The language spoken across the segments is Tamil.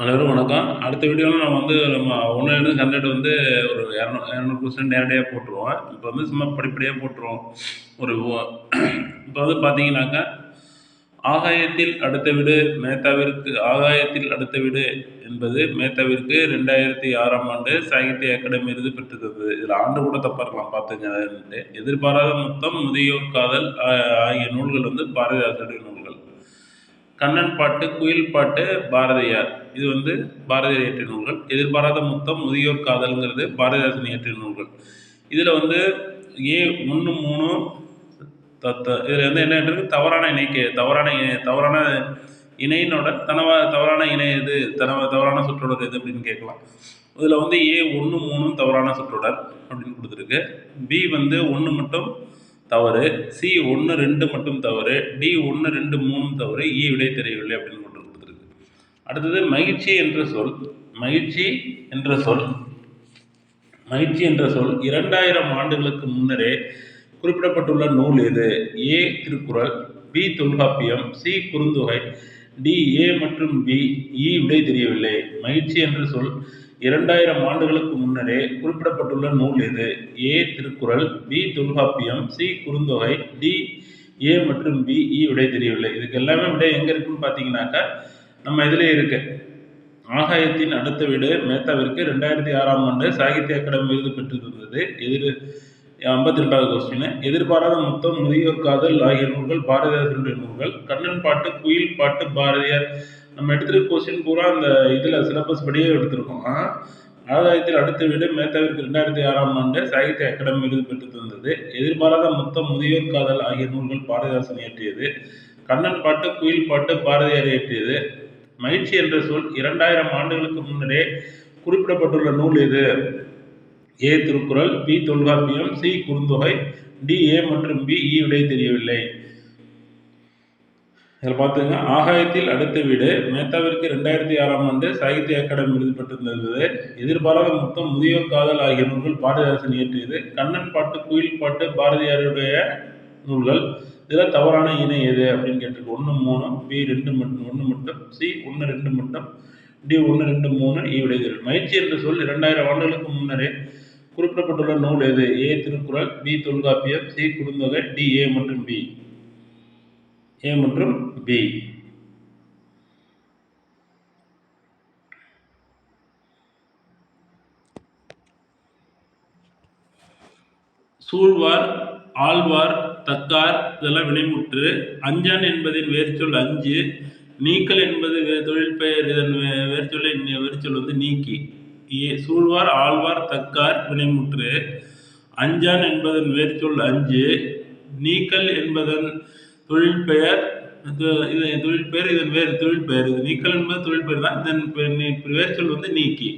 அனைவரும் வணக்கம். அடுத்த வீடியோல நம்ம 1 100 ஒரு 200 கொஸ்டின் நேரடியா போட்டுருவோம். இப்போ சும்மா படிப்படியா போட்டுருவோம். ஒரு இப்போ பார்த்தீங்கன்னாக்கா, ஆகாயத்தில் அடுத்த வீடு மேத்தாவிற்கு ஆகாயத்தில் அடுத்த வீடு என்பது மேத்தாவிற்கு 2006ஆம் ஆண்டு சாகித்ய அகாடமி விருது பெற்றிருந்தது. இதில் ஆண்டு கூட தப்பா இருக்கலாம் பார்த்துக்கங்கன்ட்டு. எதிர்பாராத முத்தம், முதியோர் காதல் ஆகிய நூல்கள் பாரதிதாசனுடைய நூல்கள். கண்ணன் பாட்டு, குயில் பாட்டு பாரதியார். இது பாரதியார் இயற்றிய நூல்கள். எதிர்பாராத முத்தம், முதியோர் காதல்ங்கிறது பாரதிதாசன் இயற்றிய நூல்கள். இதில் ஏ 1, 3 இதில் என்ன இருக்கு? தவறான இணையினோட தவறான இணை எது, தவறான சொற்றொடர் எது அப்படின்னு கேட்கலாம். இதில் ஏ 1, 3 தவறான சொற்றொடர் அப்படின்னு கொடுத்துருக்கு. பி 1 மட்டும் தவறு, சி 1, 2 மட்டும் தவறு, டி 1, 2, 3 தவறு, இ விடை தெரியவில்லை அப்படின்னு கொடுத்துருக்கு. அடுத்தது மகிழ்ச்சி என்ற சொல் 2000 ஆண்டுகளுக்கு முன்னரே குறிப்பிடப்பட்டுள்ள நூல் எது? A Thirukkural, B Tolkappiyam, C Kurunthogai, D A மற்றும் பி, இ விடை தெரியவில்லை. மகிழ்ச்சி என்ற சொல் 2000 ஆண்டுகளுக்கு முன்னரே குறிப்பிடப்பட்டுள்ள நூல் எது? A Thirukkural, B Tolkappiyam, C Kurunthogai, D A மற்றும் பி, இ விடை தெரியவில்லை. இதுக்கு எல்லாமே விடை எங்க இருக்குன்னு பார்த்தீங்கன்னாக்கா, நம்ம இதிலே இருக்கு. ஆகாயத்தின் அடுத்த வீடு மேத்தாவிற்கு 2006ஆம் ஆண்டு சாகித்ய அகாடமி விருது பெற்றிருந்தது. 52வது கொஸ்டின். எதிர்பாராத முத்தம், முதியோர் காதல் ஆகிய நூல்கள் பாரதிதாசனுடைய நூல்கள். கண்ணன் பாட்டு, குயில் பாட்டு பாரதியார். நம்ம எடுத்துருக்க கொஸ்டின் பூரா அந்த இதில் சிலபஸ் படியே எடுத்திருக்கோம். ஆகாயத்தில் அடுத்த வீடு மேத்தாவிற்கு 2006ஆம் ஆண்டு சாகித்ய அகாடமி விருது பெற்று தந்தது. எதிர்பாராத முத்தம், முதியோர் காதல் ஆகிய நூல்கள் பாரதிதாசன் இயற்றியது. கண்ணன் பாட்டு, குயில் பாட்டு பாரதியார் இயற்றியது. மகிழ்ச்சி என்ற சொல் 2000 ஆண்டுகளுக்கு முன்னரே குறிப்பிடப்பட்டுள்ள நூல் எது? A Thirukkural, B Tolkappiyam, C Kurunthogai, D A மற்றும் பி, இ விடை தெரியவில்லை. இதில் பார்த்துங்க, ஆகாயத்தில் அடுத்த வீடு மேத்தாவிற்கு 2006ஆம் ஆண்டு சாகித்ய அகாடமி விருது பெற்றிருந்தது. எதிர்பாராத முத்தம், முதியோர் காதல் ஆகிய நூல்கள் பாரதிதாசன் இயற்றியது. கண்ணன் பாட்டு, குயில் பாட்டு பாரதியாருடைய நூல்கள். இதில் தவறான இணை எது அப்படின்னு கேட்டிருக்கு. 1, 3, பி 2 மட்டும் 1 மட்டும், சி 1, 2 மட்டும், டி 1, 2, 3, இ விடை தெரியவில்லை. மகிழ்ச்சி என்ற சொல் 2000 ஆண்டுகளுக்கு முன்னரே குறிப்பிடப்பட்டுள்ள நூல் எது? A Thirukkural, B Tolkappiyam, C Kurunthogai, D A மற்றும் பி. ஏ மற்றும் பி. சூழ்வார், ஆழ்வார், தக்கார் இதெல்லாம் வினைமுற்று. அஞ்சான் என்பதின் வேர்ச்சொல் அஞ்சு. நீக்கல் என்பது தொழிற்பெயர். இதன் வேர்ச்சொல் நீக்கி. சூழ்வார், ஆழ்வார், தக்கார் வினைமுற்று. அஞ்சான் என்பதன் வேர்ச்சொல் அஞ்சு. நீக்கல் என்பதன் தொழிற்பெயர். தொழிற்பெயர், இதன் வேறு தொழிற்பெயர். இது நீக்கல் என்பது தொழிற்பெயர் தான். இதன் வேர்ச்சொல் நீக்கி.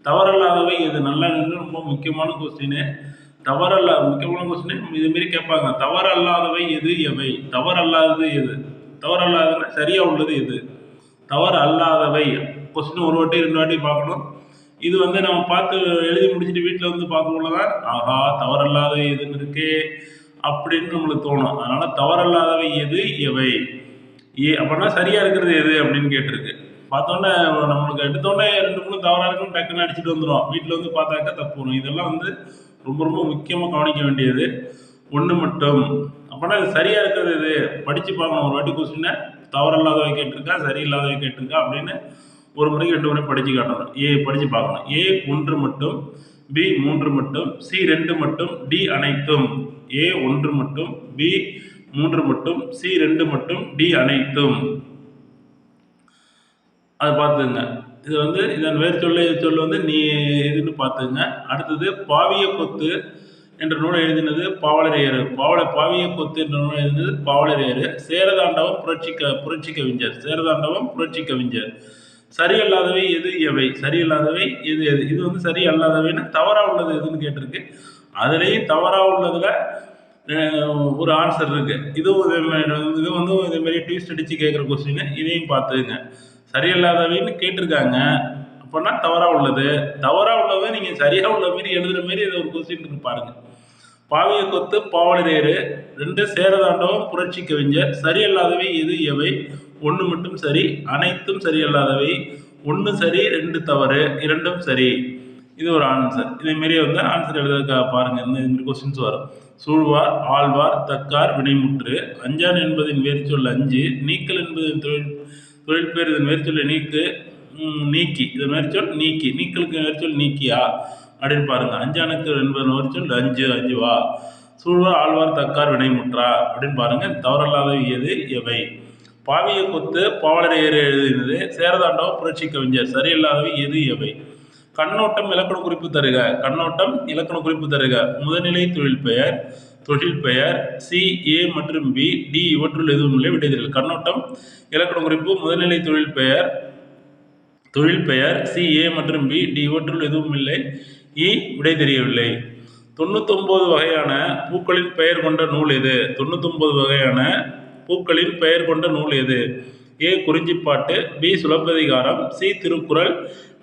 தவறல்லாதவை எது? நல்லா ரொம்ப முக்கியமான கொஸ்டின். முக்கியமான கொஸ்டின் இதுமாரி கேட்பாங்க. தவறல்லாதவை எது, எவை? தவறல்லாதது எது? தவறல்லாததுன்னா சரியா உள்ளது எது? தவறு அல்லாதவை. கொஸ்டின் ஒரு வாட்டி 2 வாட்டி பார்க்கணும். இது நம்ம பார்த்து எழுதி முடிச்சுட்டு வீட்டில் பார்க்கக்குள்ளதான் ஆஹா தவறல்லாத எதுன்னு இருக்கே அப்படின்னு நம்மளுக்கு தோணும். அதனால தவறல்லாதவை எது, எவை? அப்படின்னா சரியா இருக்கிறது எது அப்படின்னு கேட்டிருக்கு. பார்த்தோன்னே நம்மளுக்கு எடுத்தோடனே 2, 3 தவறா இருக்கும், டக்குன்னு அடிச்சுட்டு வந்துடும். வீட்டில் பார்த்தாக்கா தப்பு வரும். இதெல்லாம் ரொம்ப ரொம்ப முக்கியமாக கவனிக்க வேண்டியது. 1 மட்டும் அப்படின்னா இது சரியா இருக்கிறது எது? படிச்சு பார்க்கணும். ஒரு வாட்டி கொஸ்டினை தவறல்லாதவை கேட்டிருக்கா, சரியில்லாதவை கேட்டிருக்கா அப்படின்னு ஒரு முறைக்கு 2 முறை படிச்சு காட்டணும். ஏ படிச்சு பார்க்கணும். ஏ 1 மட்டும், பி 3 மட்டும், சி 2 மட்டும், டி அனைத்தும். ஏ 1 மட்டும், பி 3 மட்டும், சி 2 மட்டும், டி அனைத்தும். அது பார்த்துங்க. இது இதன் வேறு சொல்லு நீ எதுன்னு பார்த்துங்க. அடுத்தது பாவிய கொத்து என்ற நூலை எழுதினது பாவலரேறு. பாவிய கொத்து என்ற நூலை எழுதினது பாவலரேறு. சேரதாண்டவம் புரட்சி கவிஞர். சரியல்லாதவை எது, எவை? சரியல்லாதவை எது எது? இது சரி அல்லாதவைன்னா தவறா உள்ளது எதுன்னு கேட்டிருக்கு. அதுலேயும் தவறா உள்ளதுல ஒரு ஆன்சர் இருக்கு. இது இதே மாதிரி ட்விஸ்ட் அடிச்சு கேட்குற கொஸ்டின். இதையும் பார்த்துங்க. சரியல்லாதவைன்னு கேட்டிருக்காங்க அப்படின்னா தவறா உள்ளது. தவறா உள்ளதை நீங்க சரியா உள்ள மாரி எழுதுற மாரி இது ஒரு கொஸ்டின் இருக்கு பாருங்க. பாவிய கொத்து பாவலரேறு. 2 சேரதாண்டவம் புரட்சி கவிஞர். சரியல்லாதவை எது, எவை? 1 மட்டும் சரி, அனைத்தும் சரியல்லாதவை. 1 சரி 2 தவறு 2ம் சரி. இது ஒரு ஆன்சர். இதேமாரி வந்து ஆன்சர் எழுத பாருங்க. இந்த மாதிரி கொஸ்டின்ஸ் வரும். சூழ்வார், ஆழ்வார், தக்கார், வினைமுற்று, அஞ்சான் என்பதின் வேர்ச்சொல் அஞ்சு, நீக்கல் என்பதின் தொழிற்பெயர் இதன் வேர்ச்சொல்லை நீக்கு, நீக்கி இதன் வேர்ச்சொல் நீக்கி, நீக்கலுக்கு வேர்ச்சொல் நீக்கியா அப்படின்னு பாருங்க. அஞ்சானுக்கு என்பதன் வேர்ச்சொல் அஞ்சு, அஞ்சுவா. சூழ்வார், ஆழ்வார், தக்கார், வினைமுற்றா அப்படின்னு பாருங்க. தவறல்லாதவை எது எவை? பாவிய கொத்து பாவலரை ஏறு எழுதினது சேரதாண்டவம் புரட்சி கவிஞர். சரியில்லாதவை எது எவை? கண்ணோட்டம் இலக்கண குறிப்பு தருக. கண்ணோட்டம் இலக்கண குறிப்பு தருக. முதல்நிலை தொழில் பெயர் சி, ஏ மற்றும் பி, டி இவற்றுள் எதுவும் இல்லை. விடை தெரியவில்லை. கண்ணோட்டம் இலக்கண குறிப்பு முதல்நிலை தொழில் பெயர் சி, ஏ மற்றும் பி, டி இவற்றுள் எதுவும் இல்லை. இ விடை தெரியவில்லை. 99 வகையான பூக்களின் பெயர் கொண்ட நூல் எது? 99 வகையான பூக்களின் பெயர் கொண்ட நூல் எது? A Kurinjipattu, B Silappathikaram, C Thirukkural,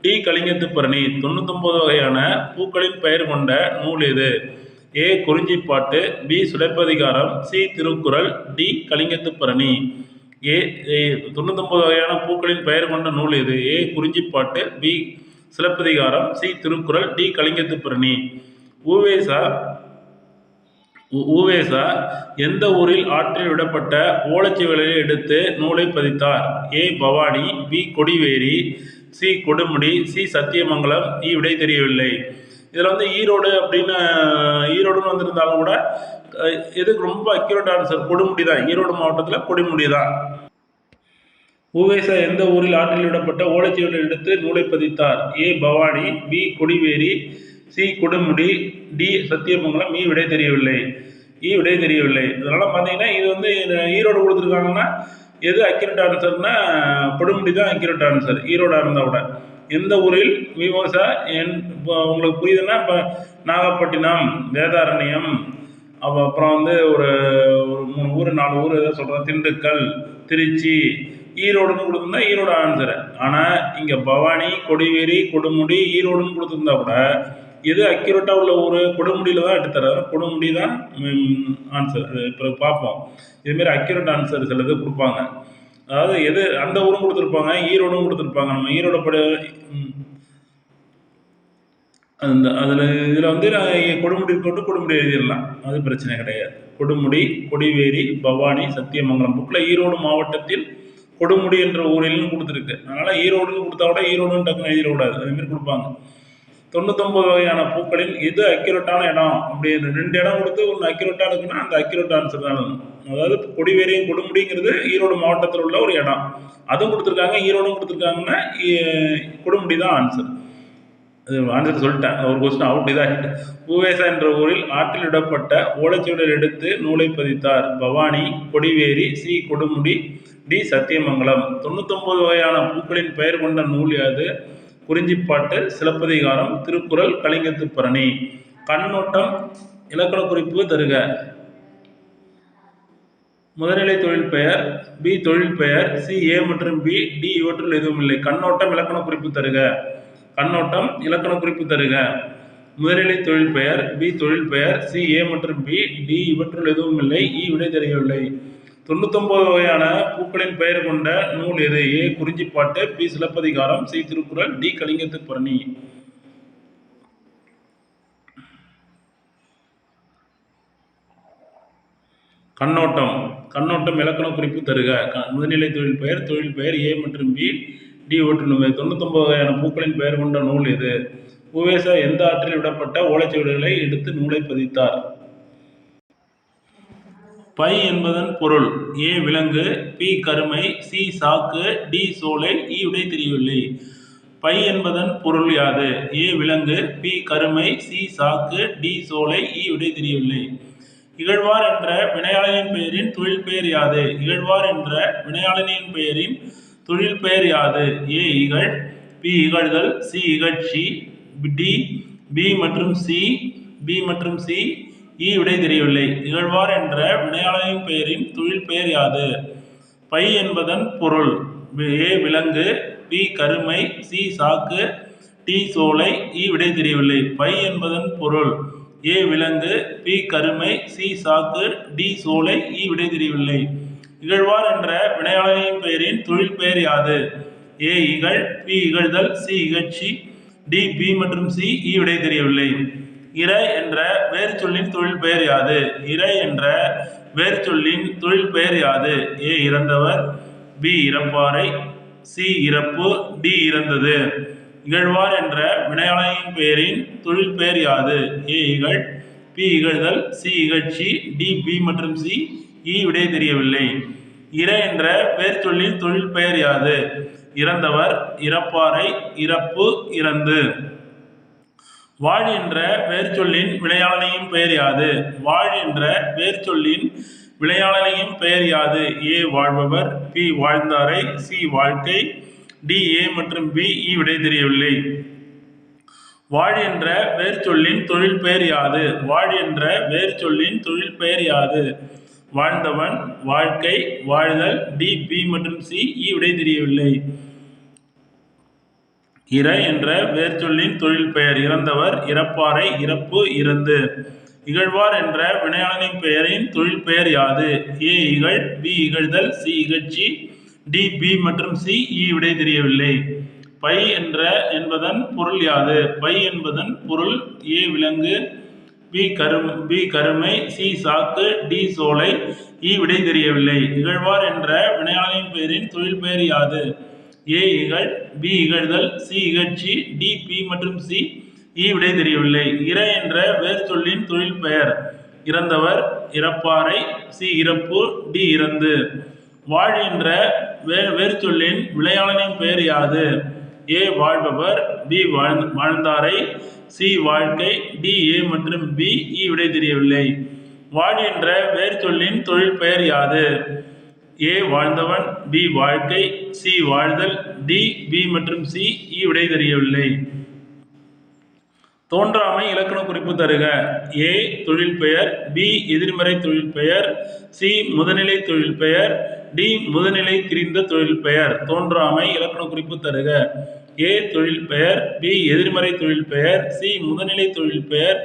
D Kalingathuparani. 99 வகையான பூக்களின் பெயர் கொண்ட நூல் எது? A Kurinjipattu, B Silappathikaram, C Thirukkural, D Kalingathuparani. 99 வகையான பூக்களின் பெயர் கொண்ட நூல் எது? A Kurinjipattu, B Silappathikaram, C Thirukkural, D Kalingathuparani. ஊவேசா எந்த ஊரில் ஆற்றில் விடப்பட்ட ஓலைச்சுவடிகளை எடுத்து நூலை பதித்தார்? A Bhavani, B Kodiveri, C Kodumudi, C Sathyamangalam. விடை தெரியவில்லை. இதில் வந்து ஈரோடு அப்படின்னு ஈரோடுன்னு வந்திருந்தாலும் கூட எதுக்கு ரொம்ப அக்யூரேட் ஆன்சர் கொடுமுடி தான். ஈரோடு மாவட்டத்தில் கொடுமுடி தான். ஊவேசா எந்த ஊரில் ஆற்றில் விடப்பட்ட ஓலைச்சுவடிகளை எடுத்து நூலை பதித்தார்? A Bhavani, B Kodiveri, C Kodumudi, D Sathyamangalam. விடை தெரியவில்லை. விடை தெரியவில்லை. இதனால பார்த்தீங்கன்னா இது வந்து ஈரோடு கொடுத்துருக்காங்கன்னா எது அக்யூரேட் ஆன்சர்னா கொடுமுடி தான் அக்யூரேட் ஆன்சர். ஈரோடாக இருந்தால் கூட எந்த ஊரில் விவசா இப்போ உங்களுக்கு புரியுதுன்னா இப்போ நாகப்பட்டினம், வேதாரண்யம், அப்புறம் வந்து ஒரு 3 ஊர் 4 ஊர் எதாவது சொல்கிறேன், திண்டுக்கல், திருச்சி, ஈரோடுன்னு கொடுத்துருந்தா ஈரோடு ஆன்சரு. ஆனால் இங்கே பவானி, கொடிவேரி, கொடுமுடி, ஈரோடுன்னு கொடுத்துருந்தா கூட எது அக்யூரேட்டாக உள்ள ஊர் கொடுமுடியில் தான் எடுத்துறாரு. கொடுமுடி தான் ஆன்சர். இப்போ பார்ப்போம். இதுமாரி அக்யூரேட் ஆன்சர் சிலது கொடுப்பாங்க. அதாவது எது அந்த ஊரும் கொடுத்துருப்பாங்க, ஈரோடும் கொடுத்துருப்பாங்க. நம்ம ஈரோட அந்த இதில் வந்து கொடுமுடி கொண்டு கொடுமுடி எழுதிடலாம். அது பிரச்சனை கிடையாது. கொடுமுடி, கொடிவேரி, பவானி, சத்தியமங்கலம். புக்கில் ஈரோடு மாவட்டத்தில் கொடுமுடி என்ற ஊரிலும் கொடுத்துருக்கு. அதனால் ஈரோடுன்னு கொடுத்தா கூட ஈரோடுன்னு டக்குன்னு எழுதிடக்கூடாது. அதுமாரி கொடுப்பாங்க. 99 வகையான பூக்களில் எது அக்யூரேட்டான இடம்? அப்படி 2 இடம் கொடுத்து ஒன்று அக்யூரேட்டாக இருக்குன்னா அந்த அக்யூரேட் ஆன்சர் தான் இருக்கும். அதாவது கொடிவேரியும் கொடுமுடிங்கிறது ஈரோடு மாவட்டத்தில் உள்ள ஒரு இடம். அதுவும் கொடுத்துருக்காங்க, ஈரோடும் கொடுத்துருக்காங்கன்னா கொடுமுடி தான் ஆன்சர். அது ஆன்சர் சொல்லிட்டேன். ஒரு கொஸ்டின் அவுட் இதாகிட்டு. ஊவேசா என்ற ஊரில் ஆற்றில் விடப்பட்ட ஓலைச்சுவடிகள் எடுத்து நூலை பதித்தார்? Bhavani, Kodiveri, C Kodumudi, D Sathyamangalam. 99 வகையான பூக்களின் பெயர் கொண்ட நூல் யாது? குறிஞ்சிப்பாட்டு, சிலப்பதிகாரம், திருக்குறள், கலிங்கத்துப்பரணி. கண்ணோட்டம் இலக்கண குறிப்பு தருக. முதல்நிலை தொழில் பெயர், பி தொழில் பெயர், சி ஏ மற்றும் பி, டி இவற்றுள் எதுவும் இல்லை. கண்ணோட்டம் இலக்கண குறிப்பு தருக. கண்ணோட்டம் இலக்கண குறிப்பு தருக. முதல்நிலை தொழில் பெயர், பி தொழில் பெயர், சி ஏ மற்றும் பி, டி இவற்றுள் எதுவும் இல்லை. விடை தெரியவில்லை. 99 வகையான பூக்களின் பெயர் கொண்ட நூல் எது? A Kurinjipattu, B Silappathikaram, C Thirukkural, D Kalingathuparani. கண்ணோட்டம் இலக்கண குறிப்பு தருக. முதல்நிலை தொழில் பெயர் ஏ மற்றும் பி, டி இவற்றுள் 99 வகையான பூக்களின் பெயர் கொண்ட நூல் எது? ஊவேசா எந்த ஆற்றில் விடப்பட்ட ஓலைச்சுவடிகளை எடுத்து நூலை பதித்தார்? பை என்பதன் பொருள். ஏ விலங்கு, பி கருமை, சி சாக்கு, டி சோலை. விடை தெரியவில்லை. பை என்பதன் பொருள் யாது? ஏ விலங்கு, பி கருமை, சி சாக்கு, டி சோலை. விடை தெரியவில்லை. இகழ்வார் என்ற வினையாளனின் பெயரின் தொழில் பெயர் யாது? இகழ்வார் என்ற வினையாளனின் பெயரின் தொழில் பெயர் யாது? ஏ இகழ், பி இகழ்தல், சி இகழ்ச்சி, டி பி மற்றும் சி. விடை தெரியவில்லை. இகழ்வார் என்ற வினையாளனின் பெயரின் தொழில் பெயர் யாது? பை என்பதன் பொருள். ஏ விலங்கு, பி கருமை, சி சாக்கு, டி சோலை. விடை தெரியவில்லை. பை என்பதன் பொருள். ஏ விலங்கு, பி கருமை, சி சாக்கு, டி சோலை. விடை தெரியவில்லை. இகழ்வார் என்ற வினையாளனின் பெயரின் தொழில் பெயர் யாது? ஏ இகழ், பி இகழ்தல், சி இகழ்ச்சி, டி பி மற்றும் சி விடை தெரியவில்லை. இற என்ற வேறு சொல்லின் தொழில் பெயர் யாது? இற என்ற வேறு சொல்லின் தொழில் பெயர் யாது? ஏ இறந்தவர், பி இறப்பாறை, சி இறப்பு, டி இறந்தது. இகழ்வார் என்ற வினையாளனின் பெயரின் தொழில் பெயர் யாது? ஏ இகழ், பி இகழ்தல், சி இகழ்ச்சி, டி பி மற்றும் சி விடை தெரியவில்லை. இற என்ற வேறு சொல்லின் தொழில் பெயர் யாது? இறந்தவர், இறப்பாறை, இறப்பு, இறந்து. வாழ் என்ற வேறு சொல்லின் வினையாளனின் பெயர் யாது? வாழ் என்ற வேறு சொல்லின் வினையாளனின் பெயர் யாது? ஏ வாழ்பவர், பி வாழ்ந்தாரை, சி வாழ்க்கை, டி ஏ மற்றும் பி விடை தெரியவில்லை. வாழ் என்ற வேறு சொல்லின் தொழில் பெயர் யாது? வாழ் என்ற வேறு சொல்லின் தொழில் பெயர் யாது? வாழ்ந்தவன், வாழ்க்கை, வாழ்தல், டி பி மற்றும் சி விடை தெரியவில்லை. இற என்ற வேறு சொல்லின் தொழில் பெயர் இறந்தவர், இறப்பாறை, இறப்பு, இறந்து. இகழ்வார் என்ற வினையாளனின் பெயரின் தொழில் பெயர் யாது? ஏ இகழ், பி இகழ்தல், சி இகழ்ச்சி, டி பி மற்றும் சி விடை தெரியவில்லை. பை என்பதன் பொருள் யாது? பை என்பதன் பொருள் ஏ விலங்கு, பி கருமை, சி சாக்கு, டி சோலை, விடை தெரியவில்லை. இகழ்வார் என்ற வினையாளனின் பெயரின் தொழில் பெயர் யாது? ஏ இகழ், பி இகழ்தல், சி இகழ்ச்சி, டி பி மற்றும் சி விடை தெரியவில்லை. இற என்ற வேறு சொல்லின் தொழில் பெயர் இறந்தவர், இறப்பாறை, சி இறப்பு, டி இறந்து. வாழ் என்ற வேறு சொல்லின் வினையாளனின் பெயர் யாது? ஏ வாழ்பவர், பி வாழ்ந்தாரை, சி வாழ்க்கை, டி ஏ மற்றும் பி விடை தெரியவில்லை. வாழ் என்ற வேறு சொல்லின் தொழில் பெயர் யாது? ஏ வாழ்ந்தவன், பி வாழ்க்கை, சி வாழ்தல், டி பி மற்றும் சி விடை தெரியவில்லை. தோன்றாமை இலக்கண குறிப்பு தருக. ஏ தொழில் பெயர், பி எதிர்மறை தொழில் பெயர், சி முதநிலை தொழில் பெயர், டி முதுநிலை திரிந்த தொழில் பெயர். தோன்றாமை இலக்கண குறிப்பு தருக. ஏ தொழில் பெயர், பி எதிர்மறை தொழில் பெயர், சி முதநிலை தொழில் பெயர்,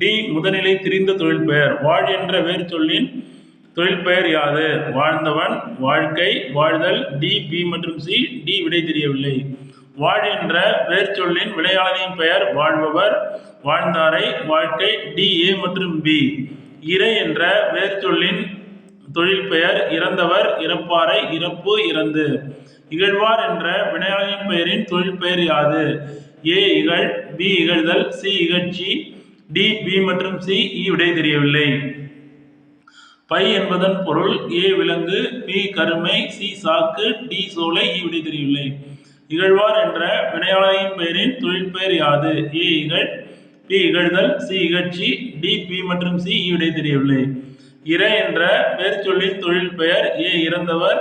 டி முதுநிலை திரிந்த தொழில் பெயர். வாழ் என்ற வேறு சொல்லின் தொழில் பெயர் யாது? வாழ்ந்தவன், வாழ்க்கை, வாழ்தல், டி பி மற்றும் சி விடை தெரியவில்லை. வாழ் என்ற வேறு சொல்லின் வினையாளனின் பெயர் வாழ்பவர், வாழ்ந்தாரை, வாழ்க்கை, டி ஏ மற்றும் பி. இறை என்ற வேறு சொல்லின் தொழில் பெயர் இறந்தவர், இறப்பாறை, இறப்பு, இறந்து. இகழ்வார் என்ற வினையாளனின் பெயரின் தொழில் பெயர் யாது? ஏ இகழ், பி இகழ்தல், சி இகழ்ச்சி, டி பி மற்றும் சி விடை தெரியவில்லை. பை என்பதன் பொருள் ஏ விலங்கு, பி கருமை, சி சாக்கு, டி சோலை, விடை தெரியவில்லை. இகழ்வார் என்ற வினையாளனின் பெயரின் தொழில் பெயர் யாது? ஏ இகழ், பி இகழ்தல், சி இகழ்ச்சி, டி பி மற்றும் சி விடை தெரியவில்லை. இற என்ற வேறு சொல்லின் தொழில் பெயர் ஏ இறந்தவர்,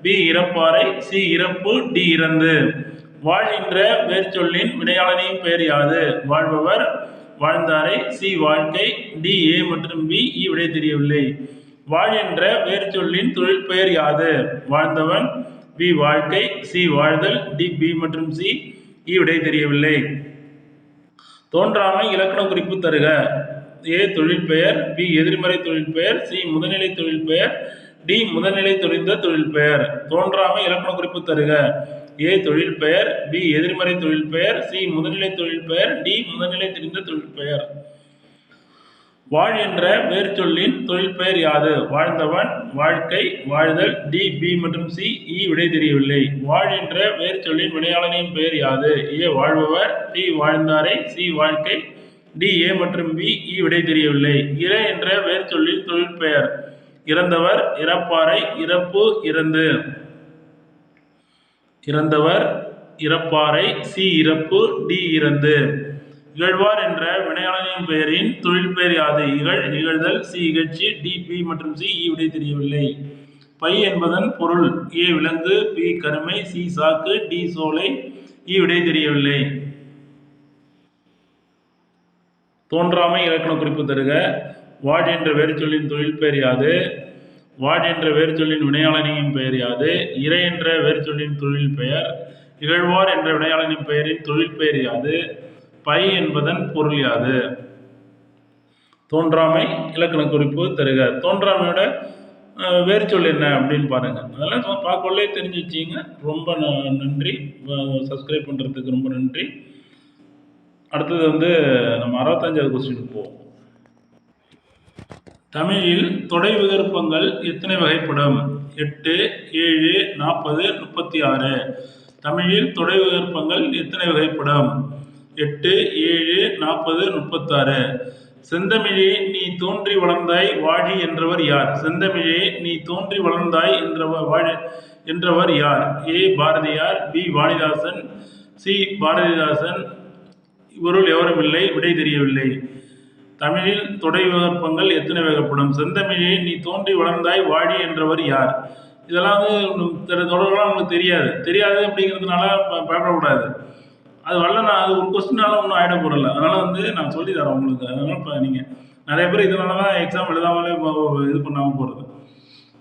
பி இறப்பாறை, சி இறப்பு, டி இறந்து. வாழ் என்ற வேறு சொல்லின் வினையாளனின் பெயர் யாது? வாழ்பவர், வாழ்ந்தாரை, சி வாழ்க்கை, டி ஏ மற்றும் பி விடை தெரியவில்லை. வாழ் என்ற வேறு சொல்லின் தொழில் பெயர் யாது? வாழ்ந்தவன், பி வாழ்க்கை, சி வாழ்தல், டி பி மற்றும் சி விடை தெரியவில்லை. தோன்றாமை இலக்கண குறிப்பு தருக. ஏ தொழில் பெயர், பி எதிர்மறை தொழில் பெயர், சி முதநிலை தொழில் பெயர், டி முதநிலை தொழிந்த தொழில் பெயர். தோன்றாமை இலக்கண குறிப்பு தருக. ஏ தொழில் பெயர், பி எதிர்மறை தொழில் பெயர், சி முதநிலை தொழில் பெயர், டி முதநிலை தெரிந்த தொழில் பெயர். வாழ் என்ற வேறு சொல்லின் தொழில் பெயர் யாது? வாழ்ந்தவன், வாழ்க்கை, வாழ்தல், டி பி மற்றும் சி விடை தெரியவில்லை. வாழ் என்ற வேறு சொல்லின் வினையாளனின் பெயர் யாது? ஏ வாழ்பவர், பி வாழ்ந்தாரை, சி வாழ்க்கை, டி ஏ மற்றும் பி விடை தெரியவில்லை. இற என்ற வேறு சொல்லின் தொழில் பெயர் இறந்தவர், இறப்பாறை, இறப்பு, இறந்து. இறந்தவர், இறப்பாறை, சி இறப்பு, டி இறந்து. இகழ்வார் என்ற வினையாளனின் பெயரின் தொழில் பெயர் யாது? இகழ், இகழ்தல், சி இகழ்ச்சி, டி பி மற்றும் சி விடை தெரியவில்லை. பை என்பதன் பொருள் ஏ விலங்கு, பி கருமை, சி சாக்கு, டி சோலை, விடை தெரியவில்லை. தோன்றாமை இலக்கண குறிப்பு தருக. வாழ் என்ற வேறு சொல்லின் தொழில் பெயர் யாது? வாழ் என்ற வேறு சொல்லின் வினையாளனின் பெயர் யாது? இறை என்ற வேறு சொல்லின் தொழில் பெயர். இகழ்வார் என்ற வினையாளனின் பெயரின் தொழில் பெயர் யாது? பை என்பதன் பொருள் யாது? தோன்றாமை இலக்கண குறிப்பு தருக. தோன்றாமையோட வேர்ச்சொல் என்ன அப்படின்னு பாருங்கள். அதெல்லாம் பார்க்கொள்ளே தெரிஞ்சு வச்சிங்க. ரொம்ப நன்றி. சப்ஸ்கிரைப் பண்ணுறதுக்கு ரொம்ப நன்றி. அடுத்தது வந்து நம்ம 65வது கொஸ்டினுக்கு போவோம். தமிழில் தொடை விகற்பங்கள் எத்தனை வகைப்படும்? 8, 7, 40, 36. தமிழில் தொடை விகற்பங்கள் எத்தனை வகைப்படும்? 8, 7, 40, 36. செந்தமிழே நீ தோன்றி வளர்ந்தாய் வாழி என்றவர் யார்? செந்தமிழே நீ தோன்றி வளர்ந்தாய் என்றவர் யார்? A Bharathiyar, B Vanidasan, C Bharathidasan, இவருள் எவருமில்லை. விடை தெரியவில்லை. தமிழில் தொடை விகற்பங்கள் எத்தனை வகைப்படும்? செந்தமிழே நீ தோன்றி வளர்ந்தாய் வாழி என்றவர் யார்? இதெல்லாம் வந்து தொடர்களாக உங்களுக்கு தெரியாது அப்படிங்கிறதுனால பயப்படக்கூடாது. அது வரல, அது ஒரு கொஸ்டினால ஒன்றும் ஆகிட போகிறல. அதனால் வந்து நான் சொல்லி தரேன் உங்களுக்கு. அதனால் இப்போ நீங்கள் நிறைய பேர் இதனால தான் எக்ஸாம் எழுதாமலே இது பண்ணாமல் போகிறது.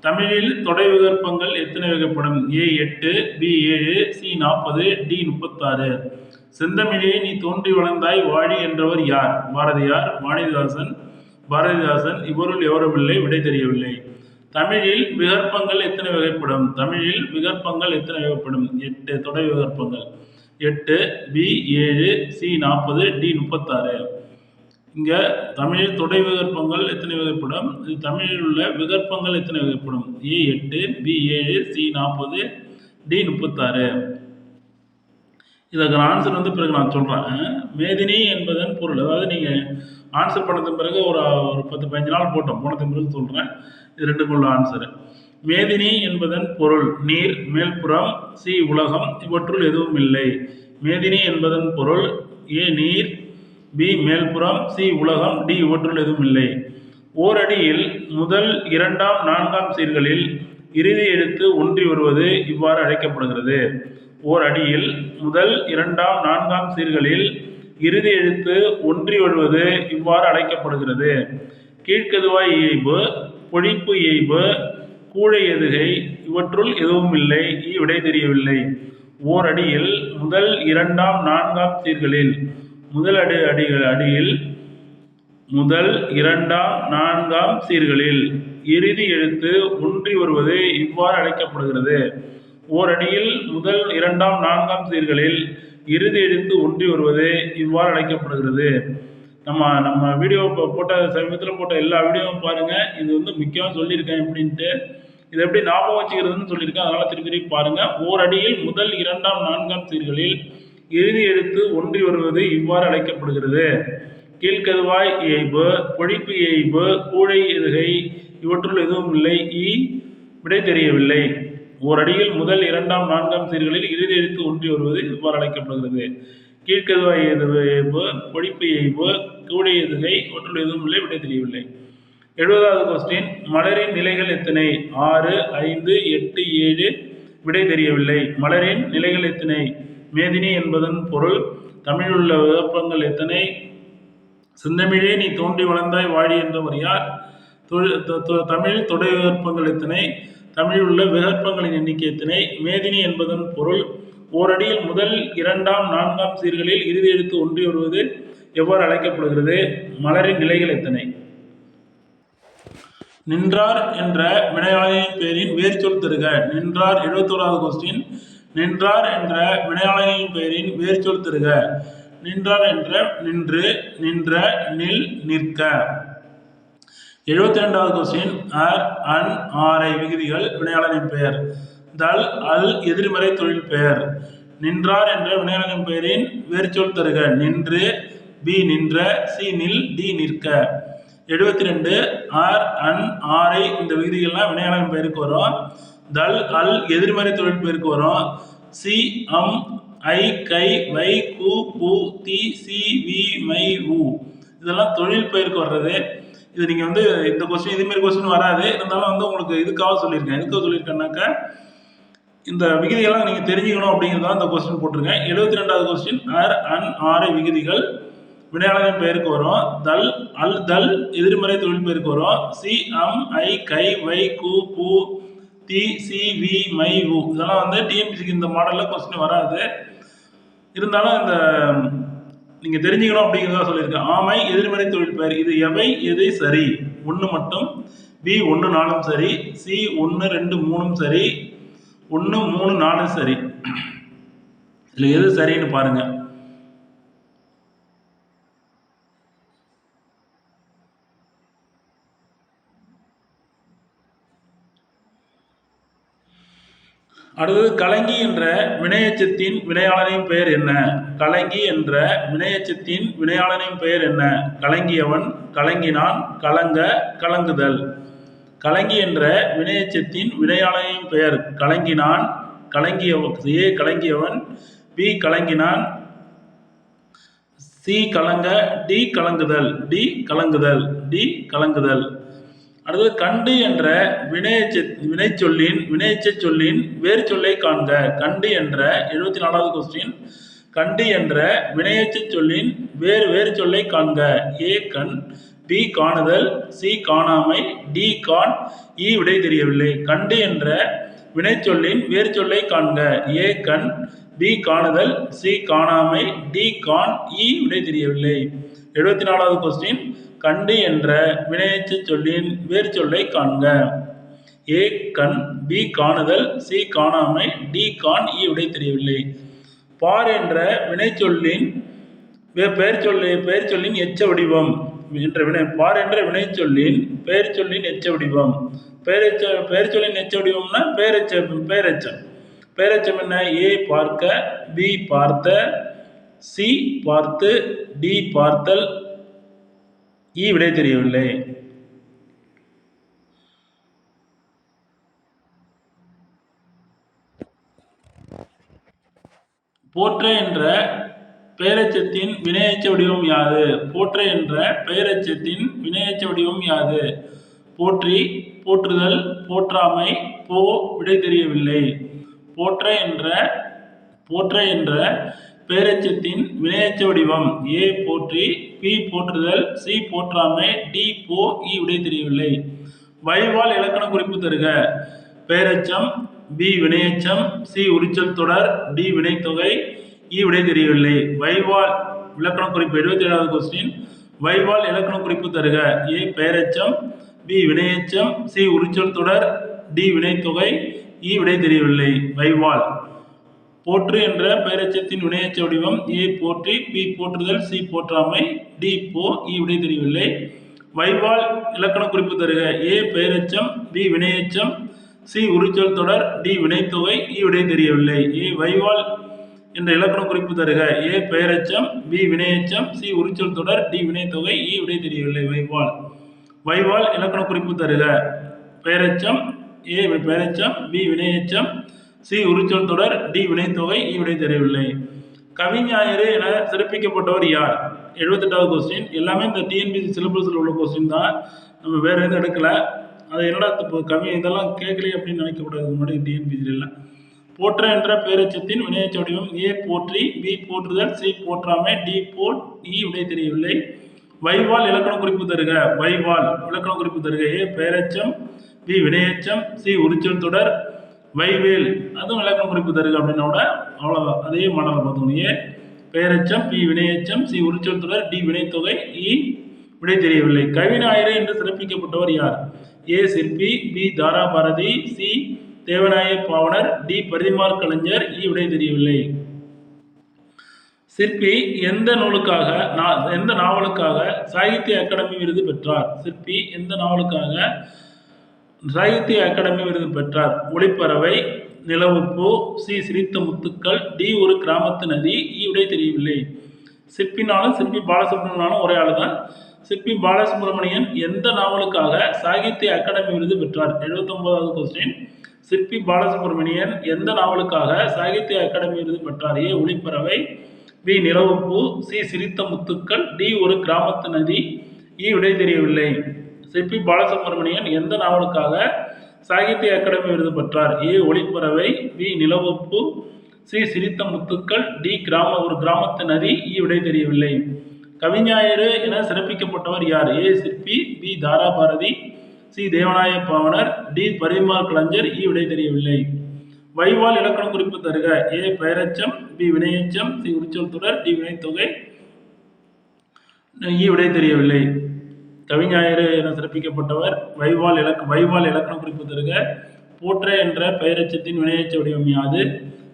தமிழில் தொடை விகற்பங்கள் எத்தனை வகைப்படும்? A 8, B 7, C 40, D 36. செந்தமிழே நீ தோன்றி வளர்ந்தாய் வாழி என்றவர் யார்? பாரதியார், பாரதிதாசன், இவருள் எவருமில்லை. விடை தெரியவில்லை. தமிழில் விகற்பங்கள் எத்தனை வகைப்படும்? தமிழில் விகற்பங்கள் எத்தனை வகைப்படும்? 8 தொடை விகற்பங்கள். 8, பி 7, சி 40, டி 36. இங்கே தமிழில் தொடை விகற்பங்கள் எத்தனை வகைப்படும்? இது தமிழில் உள்ள விகற்பங்கள் எத்தனை வகைப்படும்? A 8, B 7, C 40, D 36. இதுக்கு ஆன்சர் வந்து பிறகு நான் சொல்கிறேன். மேதினி என்பதன் பொருள், அதாவது நீங்கள் ஆன்சர் பண்ணதுக்கு பிறகு ஒரு 10-15 நாள் போட்டோம், போனதுக்கு பிறகு சொல்கிறேன். இது ரெண்டுக்குள்ள ஆன்சரு. மேதினி என்பதன் பொருள் நீர், மேல்புறம், சி உலகம், இவற்றுள் எதுவும் இல்லை. மேதினி என்பதன் பொருள் ஏ நீர், பி மேல்புறம், சி உலகம், டி இவற்றுள் எதுவும் இல்லை. ஓரடியில் முதல் 2ஆம் 4ஆம் சீர்களில் இறுதி எழுத்து ஒன்றி வருவது இவ்வாறு அழைக்கப்படுகிறது. ஓர் அடியில் முதல் 2ஆம் 4ஆம் சீர்களில் இறுதி எழுத்து ஒன்றி வருவது இவ்வாறு அழைக்கப்படுகிறது. கீழ்க்கதுவாய் இயைபு, பொழிப்பு இயைபு, கூழை எதுகை, இவற்றுள் எதுவும் இல்லை. விடை தெரியவில்லை. ஓர் அடியில் முதல் 2ஆம் 4ஆம் சீர்களில் முதல் அடியில் முதல் 2ஆம் 4ஆம் சீர்களில் இறுதி எழுத்து ஒன்றி வருவது இவ்வாறு அழைக்கப்படுகிறது. ஓர் அடியில் முதல் 2ஆம் 4ஆம் சீர்களில் இறுதி எழுத்து ஒன்றி வருவது இவ்வாறு அழைக்கப்படுகிறது. நம்ம வீடியோ போட்ட சமீபத்தில் போட்ட எல்லா வீடியோவும் பாருங்கள். இது வந்து முக்கியமாக சொல்லியிருக்கேன் எப்படின்ட்டு. இதை எப்படி ஞாபகம் வச்சுக்கிறதுன்னு சொல்லியிருக்கேன். அதனால் திருப்பி பாருங்கள். ஓர் அடியில் முதல் 2ஆம் 4ஆம் சீர்களில் இறுதி எழுத்து ஒன்றி வருவது இவ்வாறு அழைக்கப்படுகிறது. கீழ்க்கதுவாய் இயைபு, பொழிப்பு இயைபு, கூழை எதுகை, இவற்றுள் எதுவும் இல்லை. விடை தெரியவில்லை. ஓர் அடியில் முதல் 2ஆம் 4ஆம் சீர்களில் இறுதி எழுத்து ஒன்றி வருவது இவ்வாறு அழைக்கப்படுகிறது. கீழ்க்கதுவாய் இயைபு, பொழிப்பு இயைபு, கூழை எதுகை, இவற்றுள் எதுவும் இல்லை. விடை தெரியவில்லை. 70வது கொஸ்டின். மலரின் நிலைகள் எத்தனை? 6, 5, 8, 7. விடை தெரியவில்லை. மலரின் நிலைகள் எத்தனை? மேதினி என்பதன் பொருள் தமிழுள்ள விகற்பங்கள் எத்தனை? செந்தமிழே நீ தோன்றி வளர்ந்தாய் வாழி என்றவர் யார்? தமிழ் தொடை விகற்பங்கள் எத்தனை? தமிழில் உள்ள விகற்பங்களின் எண்ணிக்கை எத்தனை? மேதினி என்பதன் பொருள் ஓரடியில் முதல் 2ஆம் 4ஆம் சீர்களில் இறுதி எழுத்து ஒன்றி வருவது எவ்வாறு அழைக்கப்படுகிறது? மலரின் நிலைகள் எத்தனை? நின்றார் என்ற வினையாளரின் பெயரின் வேர்ச்சொல் தருக. நின்றார். 71வது கொஸ்டின். நின்றார் என்ற வினையாளரின் பெயரின் வேர்ச்சொல் தருக. நின்றார் என்ற நின்று, நின்ற, நில், நிற்க. 72வது கொஸ்டின். அர், அன், ஆரை விகுதிகள் வினையாளரின் பெயர். தல், அல் எதிர்மறை தொழில் பெயர். நின்றார் என்ற வினையாளரின் பெயரின் வேர்ச்சொல் தருக. நின்று, பி நின்ற, சி நில், டி நிற்க. 72. ஆர், அன், ஆரை இந்த விகுதிகள்லாம் வினையாளரின் பெயருக்கு வரும். தல், அல் எதிர்மறை தொழில் பெயருக்கு வரும். சி, அம், ஐ, கை, வை, கு, பு, தி, சி, வி, மை, உ இதெல்லாம் தொழில் பெயருக்கு வர்றது. இது நீங்கள் வந்து இந்த கொஸ்டின் இதேமாரி கொஸ்டின் வராது. இருந்தாலும் வந்து உங்களுக்கு இதுக்காக சொல்லியிருக்கேன். எதுக்காக சொல்லியிருக்கேன்னாக்கா இந்த விகுதிகள்லாம் நீங்கள் தெரிஞ்சுக்கணும் அப்படிங்கிறதா இந்த கொஸ்டின் போட்டிருக்கேன். 72வது கொஸ்டின். அர், அன், ஆரை விகுதிகள் வினையாளரின் பெயருக்கு வரும். தல், அல் தல் எதிர்மறை தொழில் பெயருக்கு வரும். சி, அம், ஐ, கை, வை, கு, பு, தி, சி, வி, மை, உ இதெல்லாம் வந்து டிஎன்பிசிக்கு இந்த மாடலில் கொஸ்டின் வராது. இருந்தாலும் இந்த நீங்கள் தெரிஞ்சுக்கணும் அப்படிங்கிறதா சொல்லியிருக்கேன். ஆமை எதிர்மறை தொழில் பெயர். இது எவை எது சரி? ஒன்று மட்டும் பி 1 4 சரி, சி 1 2 3 சரி, 1 3 4 சரி. இதுல எது சரின்னு பாருங்க. அடுத்தது கலங்கி என்ற வினையெச்சத்தின் வினையாளனின் பெயர் என்ன? கலங்கி என்ற வினையெச்சத்தின் வினையாளனின் பெயர் என்ன? கலங்கியவன், கலங்கினான், கலங்க, கலங்குதல். கலங்கி என்ற வினையெச்சத்தின் வினையாளனின் பெயர் கலங்கினான், ஏ கலங்கியவன், பி கலங்கினான், சி கலங்க, டி கலங்குதல். அடுத்தது கண்டு என்ற வினையெச்சச் சொல்லின் வேறு சொல்லை காண்க. கண்டு என்ற 74வது கொஸ்டின். கண்டு என்ற வினையெச்சச் சொல்லின் வேறு சொல்லை காண்க. ஏ கண், பி காணுதல், சி காணாமை, டி காண், இ விடை தெரியவில்லை. கண்டு என்ற வினைச்சொல்லின் வேறு சொல்லை காண்க. ஏ கண், பி காணுதல், சி காணாமை, டி காண், இ விடை தெரியவில்லை. 74வது கொஸ்டின். கண்டு என்ற வினையெச்சச் சொல்லின் வேறு சொல்லை காண்க. ஏ கண், பி காணுதல், சி காணாமை, டி காண், இ விடை தெரியவில்லை. பார் என்ற வினைச்சொல்லின் பெயர் சொல்லின் எச்ச வடிவம் பார் என்ற வினைச்சொல்லின் பெயர் சொல்லின் எச்ச வடிவம். பெயர் சொல்லின் எச்ச வடிவம்னா பெயரெச்சம். பெயரெச்சம் என்ன? ஏ பார்க்க, பி பார்த்த, சி பார்த்து, டி பார்த்தல், இ விடை தெரியவில்லை. போற்ற என்ற பெயரெச்சத்தின் வினையெச்ச வடிவம் யாது? போற்ற என்ற பெயரெச்சத்தின் வினையெச்ச வடிவம் யாது? போற்றி, போற்றுதல், போற்றாமை, போ விடை தெரியவில்லை. போற்ற என்ற பெயரெச்சத்தின் வினையெச்ச வடிவம் ஏ போற்றி, பி போற்றுதல், சி போற்றாமை, டி போ, இ விடை தெரியவில்லை. வைவால் இலக்கண குறிப்பு தருக. பெயரெச்சம், பி வினையெச்சம், சி உரிச்சொல் தொடர், டி வினைத்தொகை, இ விடை தெரியவில்லை. வைவால் இலக்கண குறிப்பு 77வது கொஸ்டின். வைவால் இலக்கண குறிப்பு தருக. ஏ பெயரெச்சம், பி வினையெச்சம், சி உரிச்சொல் தொடர், டி வினைத்தொகை, இ விடை தெரியவில்லை. வைவால் போற்று என்ற பெயரெச்சத்தின் வினையெச்ச வடிவம் ஏ போற்றி, பி போற்றுதல், சி போற்றாமை, டி போ, இ விடை தெரியவில்லை. வைவால் இலக்கண குறிப்பு தருக. ஏ பெயரெச்சம், பி வினையெச்சம், சி உரிச்சொல் தொடர், டி வினைத்தொகை, இ விடை தெரியவில்லை. ஏ வைவால் என்ற இலக்கண குறிப்பு தருக. ஏ பெயரெச்சம், பி வினையெச்சம், சி உரிச்சொல் தொடர், டி வினைத்தொகை, இ விடை தெரியவில்லை. வைவால் இலக்கண குறிப்பு தருக. பெயரெச்சம், ஏ பெயரெச்சம், பி வினையெச்சம், சி உரிச்சொல் தொடர், டி வினைத்தொகை, இ விடை தெரியவில்லை. கவிஞாயிறு என சிறப்பிக்கப்பட்டவர் யார்? 78வது கொஸ்டின். எல்லாமே இந்த டிஎன்பிசி சிலபஸில் உள்ள கொஸ்டின் தான், நம்ம வேற எதுவும் எடுக்கல. அது என்னடா இப்போ இதெல்லாம் கேட்கலையே அப்படின்னு நினைக்கக்கூடாது. முன்னாடி டிஎன்பிசியில் போற்ற என்ற பெயரெச்சத்தின் வினையெச்ச வடிவம் ஏ போற்றி, பி போற்றுதல், சி போற்றாமை, டி போல், இ விடை தெரியவில்லை. வைவால் இலக்கண குறிப்பு தருக. வைவால் இலக்கண குறிப்பு தருக. ஏ பெயரெச்சம், பி வினையெச்சம், சி உரிச்சொல் தொடர், வைவேல் அதுவும் இலக்கண குறிப்பு தருக அப்படின்னோட அவ்வளோதான். அதே மாடலை பார்த்தோம். ஏ பெயரெச்சம், பி வினையெச்சம், சி உரிச்சொல் தொடர், டி வினைத்தொகை, இ விடை தெரியவில்லை. கவிஞாயிறு என்று சிறப்பிக்கப்பட்டவர் யார்? A Sirpi, B Tara Bharathi, C Devaneya Pavanar, D Parithimar கலைஞர், இ விடை தெரியவில்லை. சிற்பி எந்த நாவலுக்காக சாகித்ய அகாடமி விருது பெற்றார்? சிற்பி எந்த நாவலுக்காக சாகித்ய அகாடமி விருது பெற்றார்? ஒளிப்பறவை, நிலவுப்பூ, சி சிரித்த முத்துக்கள், டி ஒரு கிராமத்து நதி, இ விடை தெரியவில்லை. சிற்பினாலும் சிற்பி பாலசுப்ரமணியனாலும் ஒரே ஆளு தான். சிற்பி பாலசுப்ரமணியன் எந்த நாவலுக்காக சாகித்ய அகாடமி விருது பெற்றார்? 79வது கொஸ்டின். சிற்பி பாலசுப்ரமணியன் எந்த நாவலுக்காக சாகித்ய அகாடமி விருது பெற்றார்? ஏ ஒளிப்பறவை, பி நிலவுப்பூ, சி சிரித்த முத்துக்கள், டி ஒரு கிராமத்து நதி, இ விடை தெரியவில்லை. சிற்பி பாலசுப்ரமணியன் எந்த நாவலுக்காக சாகித்ய அகாடமி விருது பெற்றார்? ஏ ஒளிப்பறவை, பி நிலவுப்பூ, சி சிரித்த முத்துக்கள், டி ஒரு கிராமத்து நதி, இ விடை தெரியவில்லை. கவிஞாயிறு என சிறப்பிக்கப்பட்டவர் யார்? A Sirpi, B Tara Bharathi, C Devaneya Pavanar, D Parithimar கலைஞர், இ விடை தெரியவில்லை. வைவால் இலக்கண குறிப்பு தருக. ஏ பெயரெச்சம், பி வினையெச்சம், சி உரிச்சொல் தொடர், டி வினைத்தொகை, இ விடை தெரியவில்லை. கவிஞாயிறு என சிறப்பிக்கப்பட்டவர். வைவால் இலக்கண குறிப்பு தருக. போற்ற என்ற பெயரெச்சத்தின் வினையெச்ச வடிவம் யாது?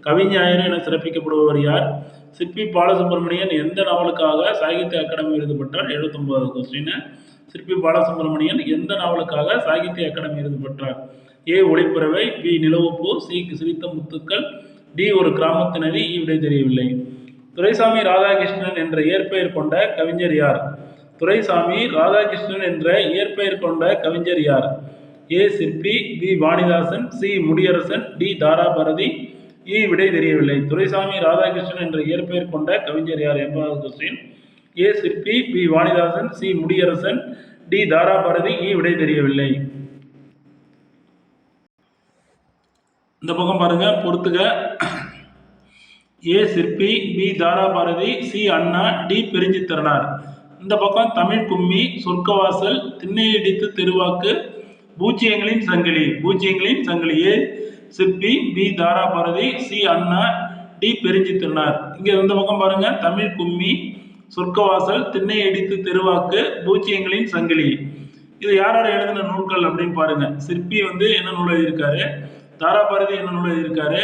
கவிஞாயிறு என சிறப்பிக்கப்படுபவர் யார்? சிற்பி பாலசுப்ரமணியன் எந்த நாவலுக்காக சாகித்ய அகாடமி விருது பெற்றார்? 79வது கொஸ்டின். சிற்பி பாலசுப்ரமணியன் எந்த நாவலுக்காக சாகித்ய அகாடமி விருது பெற்றார்? ஏ ஒளிப்பறவை, பி நிலவுப்பூ, சி சிரித்த முத்துக்கள், டி ஒரு கிராமத்து நதி. விடை தெரியவில்லை. துரைசாமி ராதாகிருஷ்ணன் என்ற இயற்பெயர் கொண்ட கவிஞர் யார்? துரைசாமி ராதாகிருஷ்ணன் என்ற இயற்பெயர் கொண்ட கவிஞர் யார்? A Sirpi, B Vanidasan, C Mudiyarasan, D Tharabharathi. விடை தெரியவில்லை. துரைசாமி ராதாகிருஷ்ணன் என்ற இயற்பெயர் கொண்ட கவிஞர் யார்? 80வது question. A Sirpi, B Vanidasan, C Mudiyarasan, D Tharabharathi. விடை தெரியவில்லை. இந்த பக்கம் பாருங்க, பொறுத்துக. A Sirpi, B Tharabharathi, C Anna, D Perunchithiranar. இந்த பக்கம் தமிழ் கும்மி, சொர்க்கவாசல், திண்ணையிடித்து தெருவாக்கு, பூஜ்ஜியங்களின் சங்கிலி. ஏ Sirpi, B Tharabharathi, C Anna, D Perunchithiranar. இங்க இந்த பக்கம் பாருங்க, தமிழ் கும்மி, சொர்க்கவாசல், திண்ணையிடித்து தெருவாக்கு, பூஜ்ஜியங்களின் சங்கிலி. இது யார் எழுதின நூல்கள் அப்படின்னு பாருங்க. சிற்பி என்ன நூல் எழுதியிருக்காரு, தாராபாரதி என்ன நூல் எழுதியிருக்காரு,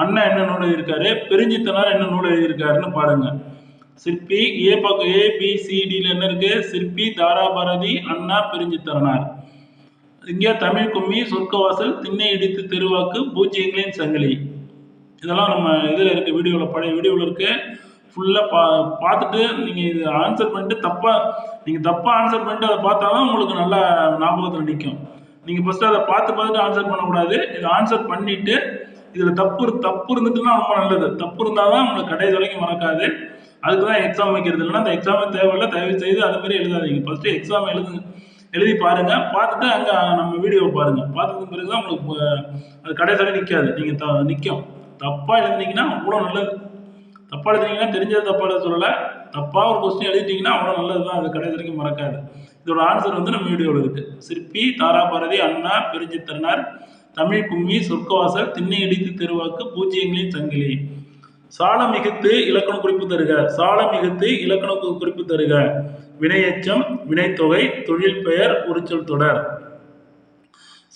அண்ணா என்ன நூல் எழுதியிருக்காரு, பெருஞ்சித்திரனார் என்ன நூல் எழுதியிருக்காருன்னு பாருங்க. சிற்பி ABCDல என்ன இருக்கு? சிற்பி, தாராபாரதி, அண்ணா, பெருஞ்சித்திரனார். இங்கே தமிழ் கும்மி, சொர்க்கவாசல், திண்ணை இடித்து தெருவாக்கு, பூஜ்ஜியங்களின் சங்கிலி. இதெல்லாம் நம்ம இதில் இருக்கு, பழைய வீடியோவில் இருக்கு. ஃபுல்லாக பார்த்துட்டு நீங்கள் இது ஆன்சர் பண்ணிட்டு தப்பாக ஆன்சர் பண்ணிட்டு அதை பார்த்தா தான் உங்களுக்கு நல்லா ஞாபகத்தில் நிற்கும். நீங்கள் ஃபஸ்ட்டு அதை பார்த்துட்டு ஆன்சர் பண்ணக்கூடாது. இதை ஆன்சர் பண்ணிவிட்டு இதில் தப்பு இருந்துட்டுன்னா ரொம்ப நல்லது. தப்பு இருந்தால் தான் உங்களுக்கு கடைசி வரைக்கும் மறக்காது. அதுக்கு தான் எக்ஸாம் வைக்கிறது. இல்லைன்னா அந்த எக்ஸாமே தேவையில்லை. தயவு செய்து அது மாதிரி எழுதாதீங்க. ஃபஸ்ட்டு எக்ஸாம் எழுதி பாருங்க. பார்த்துட்டு அங்கே நம்ம வீடியோவை பாருங்க. பார்த்ததுக்கு பிறகு தான் உங்களுக்கு அது கடைசியாக நிற்காது. நீங்கள் நிற்கும். தப்பாக எழுதுனீங்கன்னா அவ்வளோ நல்லது. தப்பாக எழுதுனீங்கன்னா தெரிஞ்சது தப்பாக எழுத சொல்லலை. தப்பாக ஒரு கொஸ்டின் எழுதிட்டீங்கன்னா அவ்வளோ நல்லது தான். அது கடைசி வரைக்கும் மறக்காது. இதோட ஆன்சர் நம்ம வீடியோவில் இருக்கு. சிற்பி, தாராபாரதி, அண்ணா, பெருஞ்சித்திரனார், தமிழ் கும்மி, சொர்க்கவாசல், திண்ணை இடித்து தெருவாக்கு, பூஜ்ஜியங்களின் சங்கிலி. சால மிகுத்து இலக்கண குறிப்பு தருக. சால மிகுத்து இலக்கண குறிப்பு தருக. வினையெச்சம், வினைத்தொகை, தொழில் பெயர், உரிச்சொல் தொடர்.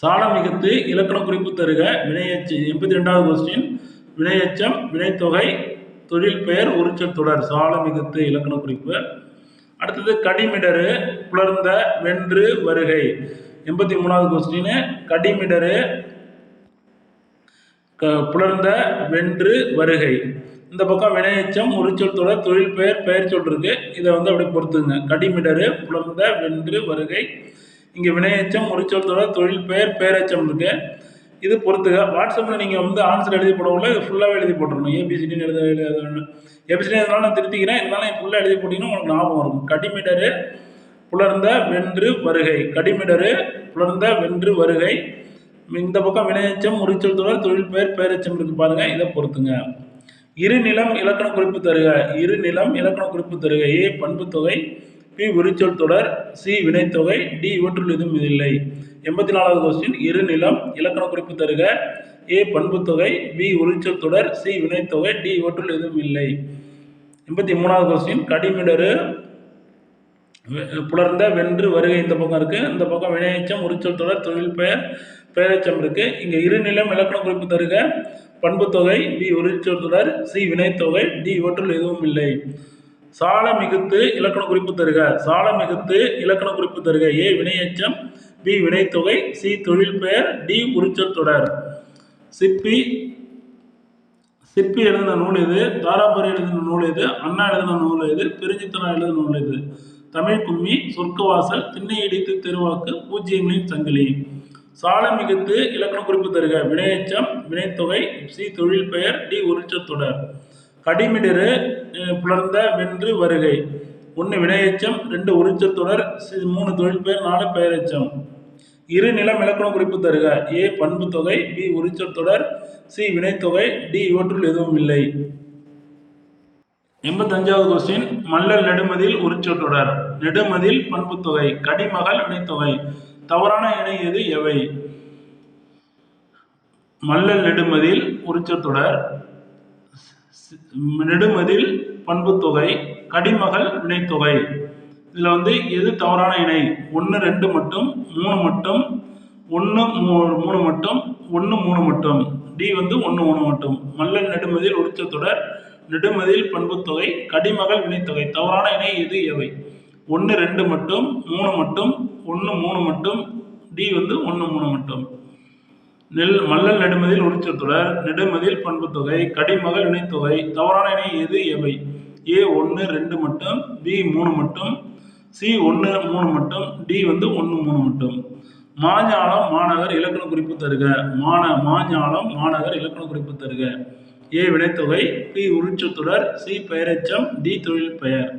சால மிகுத்து இலக்கண குறிப்பு தருக. வினையெச்சம் 82வது கொஸ்டின். வினையெச்சம், வினைத்தொகை, தொழில் பெயர், உரிச்சொல் தொடர். சால மிகுத்து இலக்கண குறிப்பு. அடுத்தது கடிமிடரு, புலர்ந்த, வென்று, வருகை. 83வது கொஸ்டின். கடிமிடரு, புலர்ந்த, வென்று, வருகை. இந்த பக்கம் வினையெச்சம், உரிச்சொல் தொடர், தொழில் பெயர், பெயர் சொல் இருக்கு. இதை அப்படி பொறுத்துங்க. கடிமிடரு, புலர்ந்த, வென்று, வருகை. இங்கே வினையெச்சம், உரிச்சொல் தொடர், தொழில் பெயர், பெயரெச்சம் இருக்கு. இது பொறுத்துங்க. வாட்ஸ்அப்பில் நீங்கள் ஆன்சர் எழுதி போடவுள்ள இது ஃபுல்லாகவே எழுதி போட்டுருணும். ஏபிசிடின்னு ஏபிசிடி எதனால நான் திருத்திக்கிறேன். இதனால ஃபுல்லாக எழுதி போட்டிங்கன்னா உங்களுக்கு ஞாபகம் இருக்கும். கடிமிடரு, புலர்ந்த, வென்று, வருகை. கடிமிடரு, புலர்ந்த, வென்று, வருகை. இந்த பக்கம் வினையெச்சம், உரிச்சொல் தொடர், தொழில் பெயர், பெயரெச்சம் இருக்கு பாருங்க. இதை பொறுத்துங்க. இருநிலம் இலக்கண குறிப்பு தருக. இருநிலம் இலக்கண குறிப்பு தருக. ஏ பண்பு தொகை, பி உரிச்சொல் தொடர், சி வினைத்தொகை, டி இவற்றுள் எதுவும் இல்லை. 84வது கொஸ்டின். இருநிலம் இலக்கண குறிப்பு தருக. ஏ பண்பு தொகை, பி உரிச்சொல் தொடர், சி வினைத்தொகை, டி இவற்றுள் எதுவும் இல்லை. 83வது கொஸ்டின். கடிமிடரு, புலர்ந்த, வென்று, வருகை இந்த பக்கம் இருக்கு. இந்த பக்கம் வினையெச்சம், உரிச்சொல் தொடர், தொழில் பெயர், பெயரெச்சம் இருக்கு. இங்க இருநிலம் இலக்கண குறிப்பு தருக. பண்பு தொகை, பி உரிச்சொல் தொடர், சி வினைத்தொகை, டி இவற்றுள் எதுவும் இல்லை. சால மிகுத்து இலக்கண குறிப்பு தருக. சால மிகுத்து இலக்கண குறிப்பு தருக. ஏ வினையெச்சம், பி வினைத்தொகை, சி தொழில் பெயர், டி உரிச்சொல் தொடர். சிற்பி எழுதின நூல் எது? தாராபாரதி எழுதின நூல் எது? அண்ணா எழுதின நூல் எது? பெருஞ்சித்திரனார் எழுதின நூல் எது? தமிழ் கும்மி, சொர்க்கவாசல், திண்ணை இடித்து தெருவாக்கு, பூஜ்ஜியங்களின் சங்கிலி. சால மிகுத்து இலக்கண குறிப்பு தருக. வினையெச்சம், வினைத்தொகை, சி தொழில் பெயர், டி உரிச்சொல் தொடர். கடிமிடரு, புலர்ந்த, வென்று, வருகை. 1 வினையெச்சம், 2 உரிச்சொல் தொடர், 3 தொழில் பெயர், 4 பெயரெச்சம். இரு நிலம் இலக்கண குறிப்பு தருக. ஏ பண்பு தொகை, பி உரிச்சொல் தொடர், சி வினைத்தொகை, டி இவற்றுள் எதுவும் இல்லை. 85வது கொஸ்டின். மல்லல் நெடுமதில் உரிச்சொல் தொடர். நெடுமதில் பண்பு தொகை. கடிமகள் வினைத்தொகை. தவறான இணை எது? எவை? மல்லல் நெடுமதில் உரிச்சொல் தொடர், நெடுமதில் பண்பு தொகை, கடிமகள் வினைத்தொகை. இதில் வந்து எது தவறான இணை? 1 2 மட்டும், 3 மட்டும், 1 3 மட்டும், 1 3 மட்டும். டி வந்து 1 3 மட்டும். மல்லல் நெடுமதில் உரிச்சொற்றொடர் நெடுமதில் பண்புத்தொகை கடிமகள் வினைத்தொகை தவறான இணை எது எவை? 1 2 மட்டும், 3 மட்டும், 1 3 மட்டும், டி வந்து 1 3 மட்டும். மல்லல் நெடுமதில் உரிச்சொற்றொடர் நெடுமதில் பண்புத்தொகை கடிமகள் வினைத்தொகை தவறான இணை எது எவை? ஏ 1 2 மட்டும், பி 3 மட்டும், சி 1 3 மட்டும், டி வந்து 1 3 மட்டும். மாஞாலம் மாநகர் இலக்கண குறிப்பு தருக. மாஞாலம் மாநகர் இலக்கண குறிப்பு தருக. ஏ வினைத்தொகை, பி உரிச்சொற்றொடர், சி பெயரெச்சம், டி தொழில் பெயர்.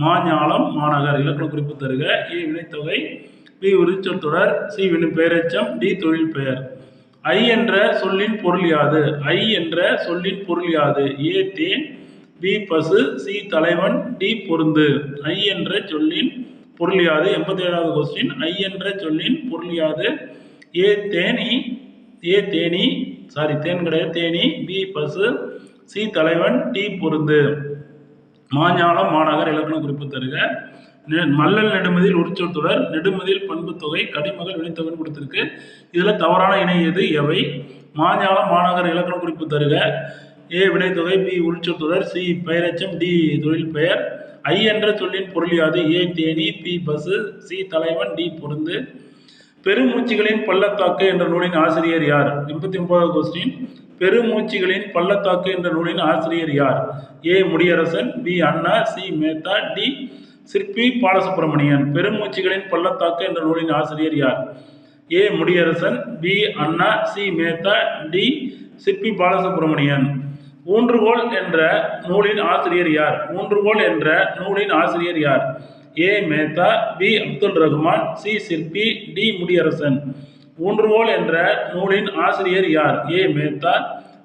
மாஞாலம் மாநகர் இலக்கண குறிப்பு தருக. ஏ வினைத்தொகை, பி உரிச்சொற்றொடர், சி பெயரெச்சம், டி தொழில் பெயர். ஐ என்ற சொல்லின் பொருள் யாது? ஐ என்ற சொல்லின் பொருள் யாது? ஏ தேன், பி பசு, சி தலைவன், டி பொருந்து. ஐ என்ற சொல்லின் பொருள் யாது? 87வது கொஸ்டின். ஐ என்ற சொல்லின் பொருள் யாது? ஏ தேனி, தேன் கிடையாது, தேனி, பி பசு, சி தலைவன், டி பொருந்து. மாஞாலம் மாநகர் இலக்கண குறிப்பு தருக. மல்லல் நெடுமதில் உரிச்சொற்றொடர் நெடுமதில் பண்புத்தொகை கடிமகள் வினைத்தொகை கொடுத்திருக்கு. இதுல தவறான இணை எது எவை? மாஞாலம் மாநகர் இலக்கண குறிப்பு தருக. ஏ வினைத்தொகை, பி உரிச்சொற்றொடர், சி பெயரெச்சம், டி தொழில் பெயர். ஐ என்ற சொல்லின் பொருள் யாது? ஏ தேனி, பி பசு, சி தலைவன், டி பொருந்து. பெருமூச்சிகளின் பள்ளத்தாக்கு என்ற நூலின் ஆசிரியர் யார்? 89வது கொஸ்டின். பெருமூச்சிகளின் பள்ளத்தாக்கு என்ற நூலின் ஆசிரியர் யார்? A Mudiyarasan, B Anna, C Mehta, D சிற்பி பாலசுப்ரமணியன். பெருமூச்சிகளின் பள்ளத்தாக்கு என்ற நூலின் ஆசிரியர் யார்? A Mudiyarasan, B Anna, C Mehta, D சிற்பி பாலசுப்ரமணியன். ஊன்றுகோல் என்ற நூலின் ஆசிரியர் யார்? ஊன்றுகோல் என்ற நூலின் ஆசிரியர் யார்? ஏ Mehta, B Abdul Rahman, C Sirpi, D Mudiyarasan. ஊன்றுகோல் என்ற நூலின் ஆசிரியர் யார்? ஏ Mehta,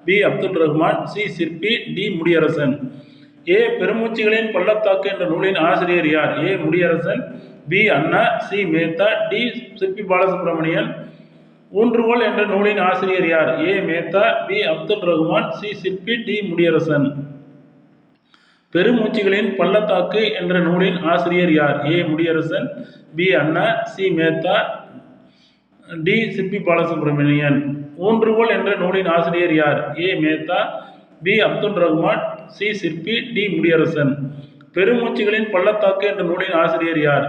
B Abdul Rahman, C Sirpi, D Mudiyarasan. ஏ பெருமூச்சிகளின் பள்ளத்தாக்கு என்ற நூலின் ஆசிரியர் யார்? A Mudiyarasan, B Anna, C Mehta, D சிற்பி பாலசுப்ரமணியன். ஊன்றுகோல் என்ற நூலின் ஆசிரியர் யார்? ஏ Mehta, B Abdul Rahman, C Sirpi, D Mudiyarasan. பெருமூச்சிகளின் பள்ளத்தாக்கு என்ற நூலின் ஆசிரியர் யார்? A Mudiyarasan, B Anna, C Mehta, D சிற்பி பாலசுப்ரமணியன். ஊன்றுகோல் என்ற நூலின் ஆசிரியர் யார்? ஏ Mehta, B Abdul Rahman, C Sirpi, D Mudiyarasan. பெருமூச்சிகளின் பள்ளத்தாக்கு என்ற நூலின் ஆசிரியர் யார்?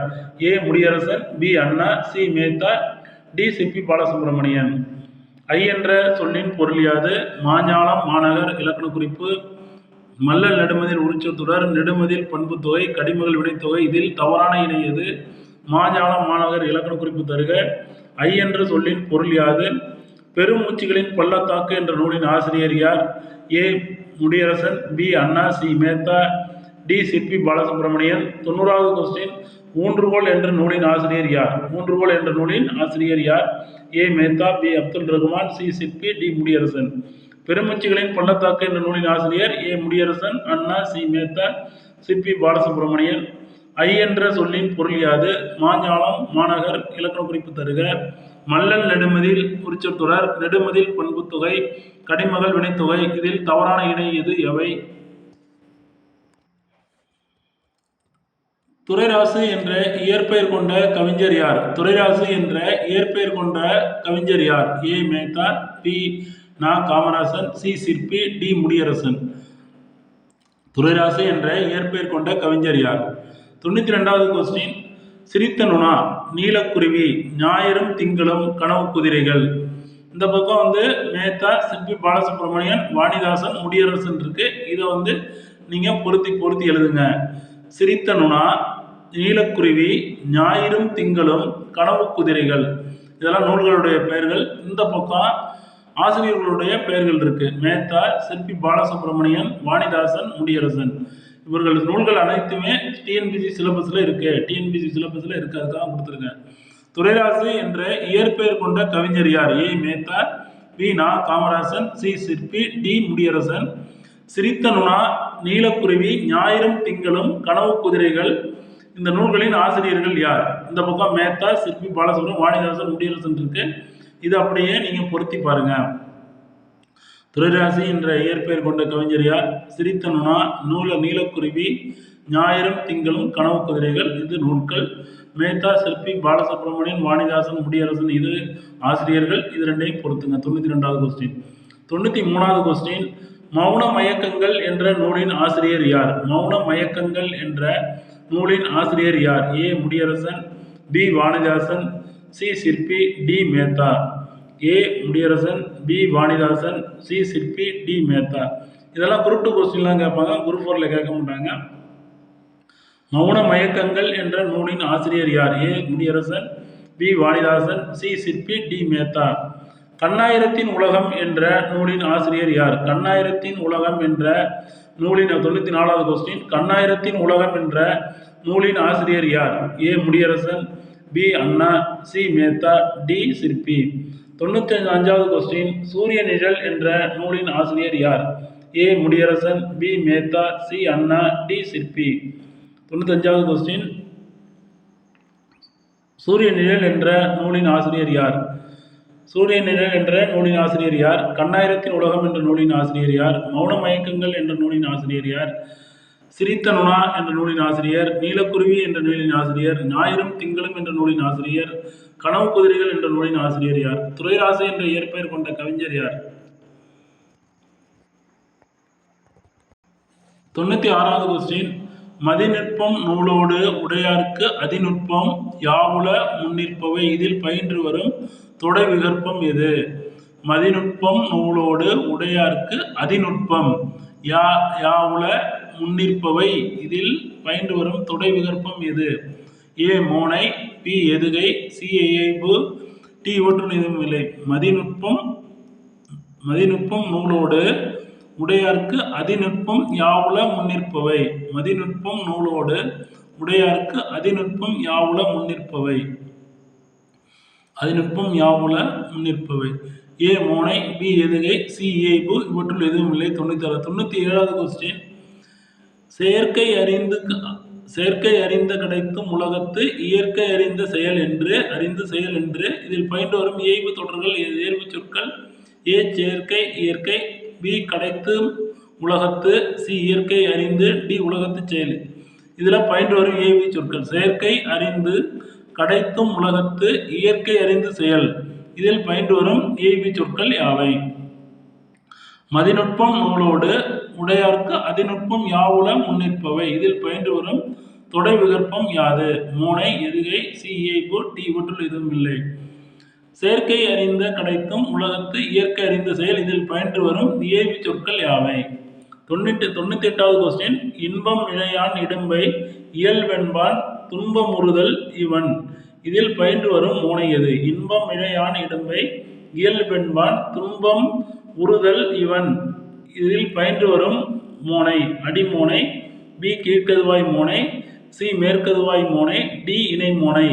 A Mudiyarasan, B Anna, C Mehta, D சிற்பி பாலசுப்ரமணியன். ஐ என்ற சொல்லின் பொருள் யாது? மாஞாலம் மாநகர் இலக்கண குறிப்பு. மல்லல் நெடுமதில் உரிச்சொற்றொடர் நெடுமதில் பண்புத்தொகை கடிமகள் வினைத்தொகை இதில் தவறான இணை எது? மாஞாலம் மாநகர் இலக்கண குறிப்பு தருக. ஐ என்ற சொல்லின் பொருள் யாது? பெருமூச்சிகளின் பள்ளத்தாக்கு என்ற நூலின் ஆசிரியர் யார்? A Mudiyarasan, B Anna, C Mehta, D சிற்பி பாலசுப்ரமணியன். 90வது கொஸ்டின். ஊன்றுகோல் என்ற நூலின் ஆசிரியர் யார்? ஊன்றுகோல் என்ற நூலின் ஆசிரியர் யார்? ஏ Mehta, B Abdul Rahman, C Sirpi, D Mudiyarasan. பெருமூச்சிகளின் பள்ளத்தாக்கு என்ற நூலின் ஆசிரியர் ஏ முடியரசன், அண்ணா, சி மேத்தா, சிற்பி பாலசுப்ரமணியன். ஐ என்ற சொல்லின் பொருள் யாது? மாஞாலம் மாநகர் இலக்கண குறிப்பு தருக. மல்லல் நெடுமதில் உரிச்சொற்றொடர் நெடுமதில் பண்புத்தொகை கடிமகள் வினைத்தொகை இதில் தவறான இணை எது எவை? துரைராசு என்ற இயற்பெயர் கொண்ட கவிஞர் யார்? துரைராசு என்ற இயற்பெயர் கொண்ட கவிஞர் யார்? ஏ Mehta, B Na Kamarasan, C Sirpi, D Mudiyarasan. Durairasu என்ற இயற்பெயர் கொண்ட கவிஞர் யார்? 92வது கொஸ்டின். சிரித்த நுணா, நீலக்குருவி, ஞாயிறும் திங்களும், கனவு குதிரைகள். இந்த பக்கம் வந்து மேத்தா, சிற்பி பாலசுப்ரமணியன், வாணிதாசன், முடியரசன் இருக்கு. இதை நீங்க பொருத்தி எழுதுங்க. சிரித்த நுணா, நீலக்குருவி, ஞாயிறும் திங்களும், கனவு குதிரைகள் இதெல்லாம் நூல்களுடைய பெயர்கள். இந்த பக்கம் ஆசிரியர்களுடைய பெயர்கள் இருக்கு. மேத்தா, சிற்பி பாலசுப்ரமணியன், வாணிதாசன், முடியரசன். இவர்கள் நூல்கள் அனைத்துமே டிஎன்பிசி சிலபஸ்ல இருக்கு. டிஎன்பிசி சிலபஸ்ல இருக்கு, அதுக்காக கொடுத்துருக்கேன். துரைராசு என்ற இயற்பெயர் கொண்ட கவிஞர் யார்? ஏ Mehta, B Na Kamarasan, C Sirpi, D Mudiyarasan. சிரித்த நுணா, நீலக்குருவி, ஞாயிறும் திங்களும், கனவு குதிரைகள் இந்த நூல்களின் ஆசிரியர்கள் யார்? இந்த பக்கம் மேத்தா, சிற்பி பாலசுப்ரமணியன், வாணிதாசன், முடியரசன் இருக்கு. இது அப்படியே நீங்க பொருத்தி பாருங்க. துரைராசி என்ற இயற்பெயர் கொண்ட கவிஞர் யார்? சிரித்த நுணா, நீலக்குருவி, ஞாயிறும் திங்களும், கனவு குதிரைகள். இது நூல்கள். மேத்தா, சிற்பி, பாலசுப்ரமணியன், வாணிதாசன், முடியரசன். இது ஆசிரியர்கள். இது ரெண்டையும் பொறுத்துங்க. 92வது கொஸ்டின். 93வது கொஸ்டின். மௌன மயக்கங்கள் என்ற நூலின் ஆசிரியர் யார்? மௌன மயக்கங்கள் என்ற நூலின் ஆசிரியர் யார்? A Mudiyarasan, B Vanidasan, C Sirpi, D Mehta. A Mudiyarasan, B Vanidasan, C Sirpi, D Mehta. இதெல்லாம் குரூப் 2 கொஸ்டின்லாம் கேட்பாங்க, குரூப் 4ல கேட்க மாட்டாங்க. மௌன மயக்கங்கள் என்ற நூலின் ஆசிரியர் யார்? A Mudiyarasan, B Vanidasan, C Sirpi, D Mehta. கண்ணாயிரத்தின் உலகம் என்ற நூலின் ஆசிரியர் யார்? கண்ணாயிரத்தின் உலகம் என்ற நூலின் 94வது கொஸ்டின். கண்ணாயிரத்தின் உலகம் என்ற நூலின் ஆசிரியர் யார்? A Mudiyarasan, B Anna, C Mehta, D சிற்பி. 95வது கொஸ்டின். சூரிய நிழல் என்ற நூலின் ஆசிரியர் யார்? A Mudiyarasan, B Mehta, C Anna, D சிற்பி. 95வது கொஸ்டின். சூரிய நிழல் என்ற நூலின் ஆசிரியர் யார்? சூரிய நிழல் என்ற நூலின் ஆசிரியர் யார்? கண்ணாயிரத்தின் உலகம் என்ற நூலின் ஆசிரியர் யார்? மௌன மயக்கங்கள் என்ற நூலின் ஆசிரியர் யார்? சிரித்த நுணா என்ற நூலின் ஆசிரியர், நீலக்குருவி என்ற நூலின் ஆசிரியர், ஞாயிறும் திங்களும் என்ற நூலின் ஆசிரியர், கனவு குதிரைகள் என்ற நூலின் ஆசிரியர் யார்? துரைராசி என்ற இயற்பெயர் கொண்ட கவிஞர் யார்? 96வது கொஸ்டின். மதிநுட்பம் நூலோடு உடையார்க்கு அதிநுட்பம் யாவுல முன்னிற்பவை. இதில் பயின்று வரும் தொடை விகற்பம் எது? மதிநுட்பம் நூலோடு உடையார்க்கு அதிநுட்பம் யாவுல முன்னிற்பவை. இதில் பயின்று வரும் தொடை விகற்பம் எது? ஏ மோனை, பி எதுகை, சி இயைபு, டி இவற்றுள் எதுவும் இல்லை. மதிநுட்பம் நூலோடு உடையார்க்கு அதிநுட்பம் யாவுல முன்னிற்பவை. மதிநுட்பம் நூலோடு உடையார்க்கு அதிநுட்பம் யாவுல முன்னிற்பவை. அதிநுட்பம் யாவுல முன்னிற்பவை. ஏ மோனை, பி எதுகை, சி இயைபு, இவற்றுள் எதுவும் இல்லை. 97வது கொஸ்டின். செயற்கை அறிந்த கிடைத்தும் உலகத்து இயற்கை அறிந்த செயல் என்று இதில் பயின்று வரும் இயைபு தொடர்கள் இயல்பு சொற்கள். ஏ செயற்கை இயற்கை, பி கிடைத்தும் உலகத்து, சி இயற்கை அறிந்து, டி உலகத்து செயல். இதில் பயின்று வரும் இயைபு சொற்கள். செயற்கை அறிந்து கிடைத்தும் உலகத்து இயற்கை அறிந்து செயல். இதில் பயின்று வரும் இயைபு சொற்கள் யாவை? மதிநுட்பம் நூலோடு உடையார்க்கு அதிநுட்பம் யாவுல முன்னிற்பவை. இதில் பயின்று வரும் தொடை விகற்பம் யாது? மோனை, எதுகை, சி இயைபு, டி இவற்றுள் எதுவும் இல்லை. செயற்கை அறிந்த கிடைத்தும் உலகத்து இயற்கை அறிந்த செயல். இதில் பயின்று வரும் இயைபு சொற்கள் யாவை? 98வது கொஸ்டின். இன்பம் இழையான் இடும்பை இயல்வென்பான் துன்பமுறுதல் இவன். இதில் பயின்று வரும் மோனை எது? இன்பம் இழையான் இடும்பை இயல்வென்பான் துன்பம் உறுதல் இவன். இதில் பயின்று வரும் மோனை அடிமோனை, பி கீழ்கதுவாய் மோனை, சி மேற்கதுவாய் மோனை, டி இணை மோனை.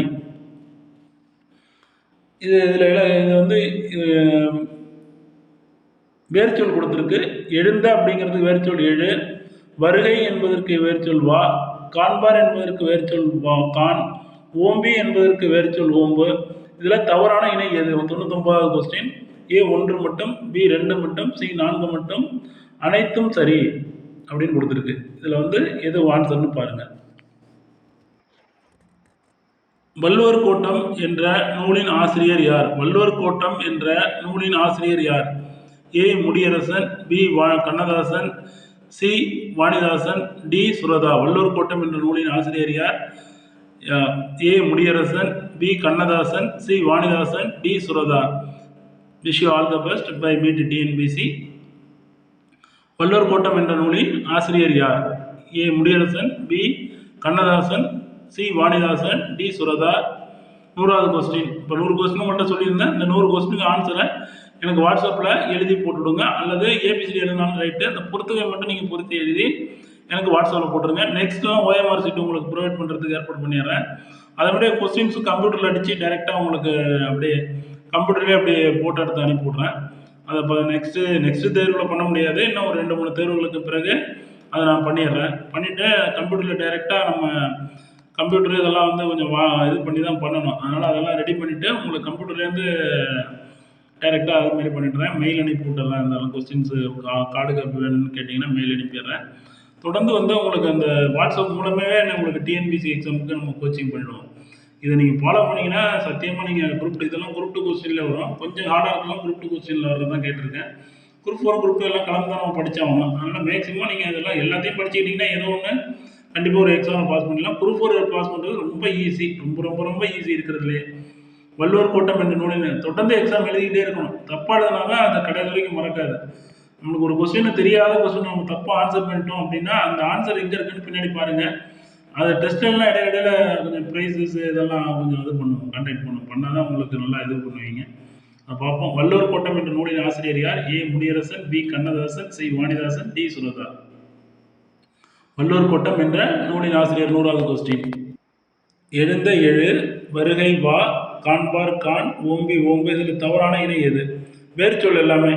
இதில் வந்து வேர்ச்சொல் கொடுத்துருக்கு. எழுந்த அப்படிங்கிறது வேர்ச்சொல் எழு, வருகை என்பதற்கு வேர்ச்சொல் வா, காண்பார் என்பதற்கு வேர்ச்சொல் வா கான், ஓம்பி என்பதற்கு வேர்ச்சொல் ஓம்பு. இதில் தவறான இணை எது? 99வது கொஸ்டின். ஏ 1 மட்டும், பி 2 மட்டும், சி 4 மட்டும், அனைத்தும் சரி அப்படின்னு கொடுத்துருக்கு. இதில் வந்து எது ஆன்சர்னு பாருங்க. வள்ளுவர் கோட்டம் என்ற நூலின் ஆசிரியர் யார்? வள்ளுவர் கோட்டம் என்ற நூலின் ஆசிரியர் யார்? A Mudiyarasan, B Kannadasan, C Vanidasan, D Suratha. Valluvar Kottam என்ற நூலின் ஆசிரியர் யார்? A Mudiyarasan, B Kannadasan, C Vanidasan, D Suratha. Wish you all the best. By meet TNBC. Valluvar Kottam என்ற நூலின் ஆசிரியர் யார்? A Mudiyarasan, B Kannadasan, C Vanidasan, D Suratha. 100வது கொஸ்டின். இப்போ 100 கொஸ்டின் மட்டும் சொல்லியிருந்தேன். இந்த 100 கொஸ்டினுக்கு ஆன்சரை எனக்கு வாட்ஸ்அப்பில் எழுதி போட்டுவிடுங்க, அல்லது ஏபிசிடி எழுதினாலும் ரைட்டு. அந்த பொறுத்துகை மட்டும் நீங்கள் பொறுத்து எழுதி எனக்கு வாட்ஸ்அப்பில் போட்டுருங்க. நெக்ஸ்ட்லாம் ஓஎம்ஆர் சீட்டு உங்களுக்கு ப்ரொவைட் பண்ணுறதுக்கு ஏற்பாடு பண்ணிடுறேன். அதை விட கொஸ்டின்ஸும் கம்ப்யூட்டரில் அடித்து டைரெக்டாக உங்களுக்கு அப்படியே கம்ப்யூட்டர்லேயே அப்படியே போட்டோ எடுத்து அனுப்பிவிட்றேன். அதை இப்போ நெக்ஸ்ட்டு தேர்வில் பண்ண முடியாது, இன்னும் ஒரு 2-3 தேர்வுகளுக்கு பிறகு அதை நான் பண்ணிடுறேன். பண்ணிவிட்டு கம்ப்யூட்டரில் டைரெக்டாக நம்ம கம்ப்யூட்டர் இதெல்லாம் வந்து கொஞ்சம் இது பண்ணி தான் பண்ணணும். அதனால் அதெல்லாம் ரெடி பண்ணிவிட்டு உங்களுக்கு கம்ப்யூட்டர்லேருந்து டைரெக்டாக அது மாதிரி பண்ணிடுறேன். மெயில் அனுப்பி விட்டுறேன். இருந்தாலும் கொஸ்டின்ஸு கார்டு காப்பி வேணும்னு கேட்டிங்கன்னா மெயில் அனுப்பிடுறேன். தொடர்ந்து வந்து உங்களுக்கு அந்த வாட்ஸ்அப் மூலமே உங்களுக்கு டிஎன்பிசி எக்ஸாமுக்கு நம்ம கோச்சிங் பண்ணிடுவோம். இதை நீங்கள் ஃபாலோ பண்ணிங்கன்னா சத்தியமாக நீங்கள் இதெல்லாம் குரூப் 2 கொஸ்டினில் வரும். கொஞ்சம் ஹார்டாக இருக்கலாம் குரூப் 2 கொஸ்டினில் வர்றது தான் கேட்டிருக்கேன். குரூப் 4 குரூப் 2 எல்லாம் கலந்து தான் நம்ம படித்தாகணும். அதனால் மேக்ஸிமம் நீங்கள் இதெல்லாம் எல்லாத்தையும் படிச்சுக்கிட்டிங்கன்னா ஏதோ ஒன்று கண்டிப்பாக ஒரு எக்ஸாமை பாஸ் பண்ணிடலாம். குரூப் 4 பாஸ் பண்ணுறது ரொம்ப ஈஸி. ரொம்ப ரொம்ப ரொம்ப ஈஸி இருக்கிறதுலே. வள்ளுவர் கோட்டம் என்ற நூலில் தொடர்ந்து எக்ஸாம் எழுதிக்கிட்டே இருக்கணும். தப்பாக எழுதினாங்க அந்த கடைசி வரைக்கும் மறக்காது. நம்மளுக்கு ஒரு கொஸ்டின் தெரியாத கொஸ்டின் நம்ம தப்பாக ஆன்சர் பண்ணிட்டோம் அப்படின்னா அந்த ஆன்சர் எங்கே இருக்குன்னு பின்னாடி பாருங்கள். அது டெஸ்ட்லாம் இடையில கொஞ்சம் ப்ரைஸஸ் இதெல்லாம் கொஞ்சம் இது பண்ணுவோம், கான்டாக்ட் பண்ணுவோம். பண்ணால் தான் உங்களுக்கு நல்லா இது பண்ணுவீங்க. பார்ப்போம். வள்ளுவர் கோட்டம் என்ற நூலின் ஆசிரியர் யார்? A Mudiyarasan, B Kannadasan, C Vanidasan, D Suratha. Valluvar Kottam என்ற நூலின் ஆசிரியர் 100வது கொஸ்டின். எழுந்த எழு, வருகை வா, காண்பார் கான், ஓம்பி ஓம்பு. இதில் தவறான இணை எது? வேர்ச்சொல் எல்லாமே.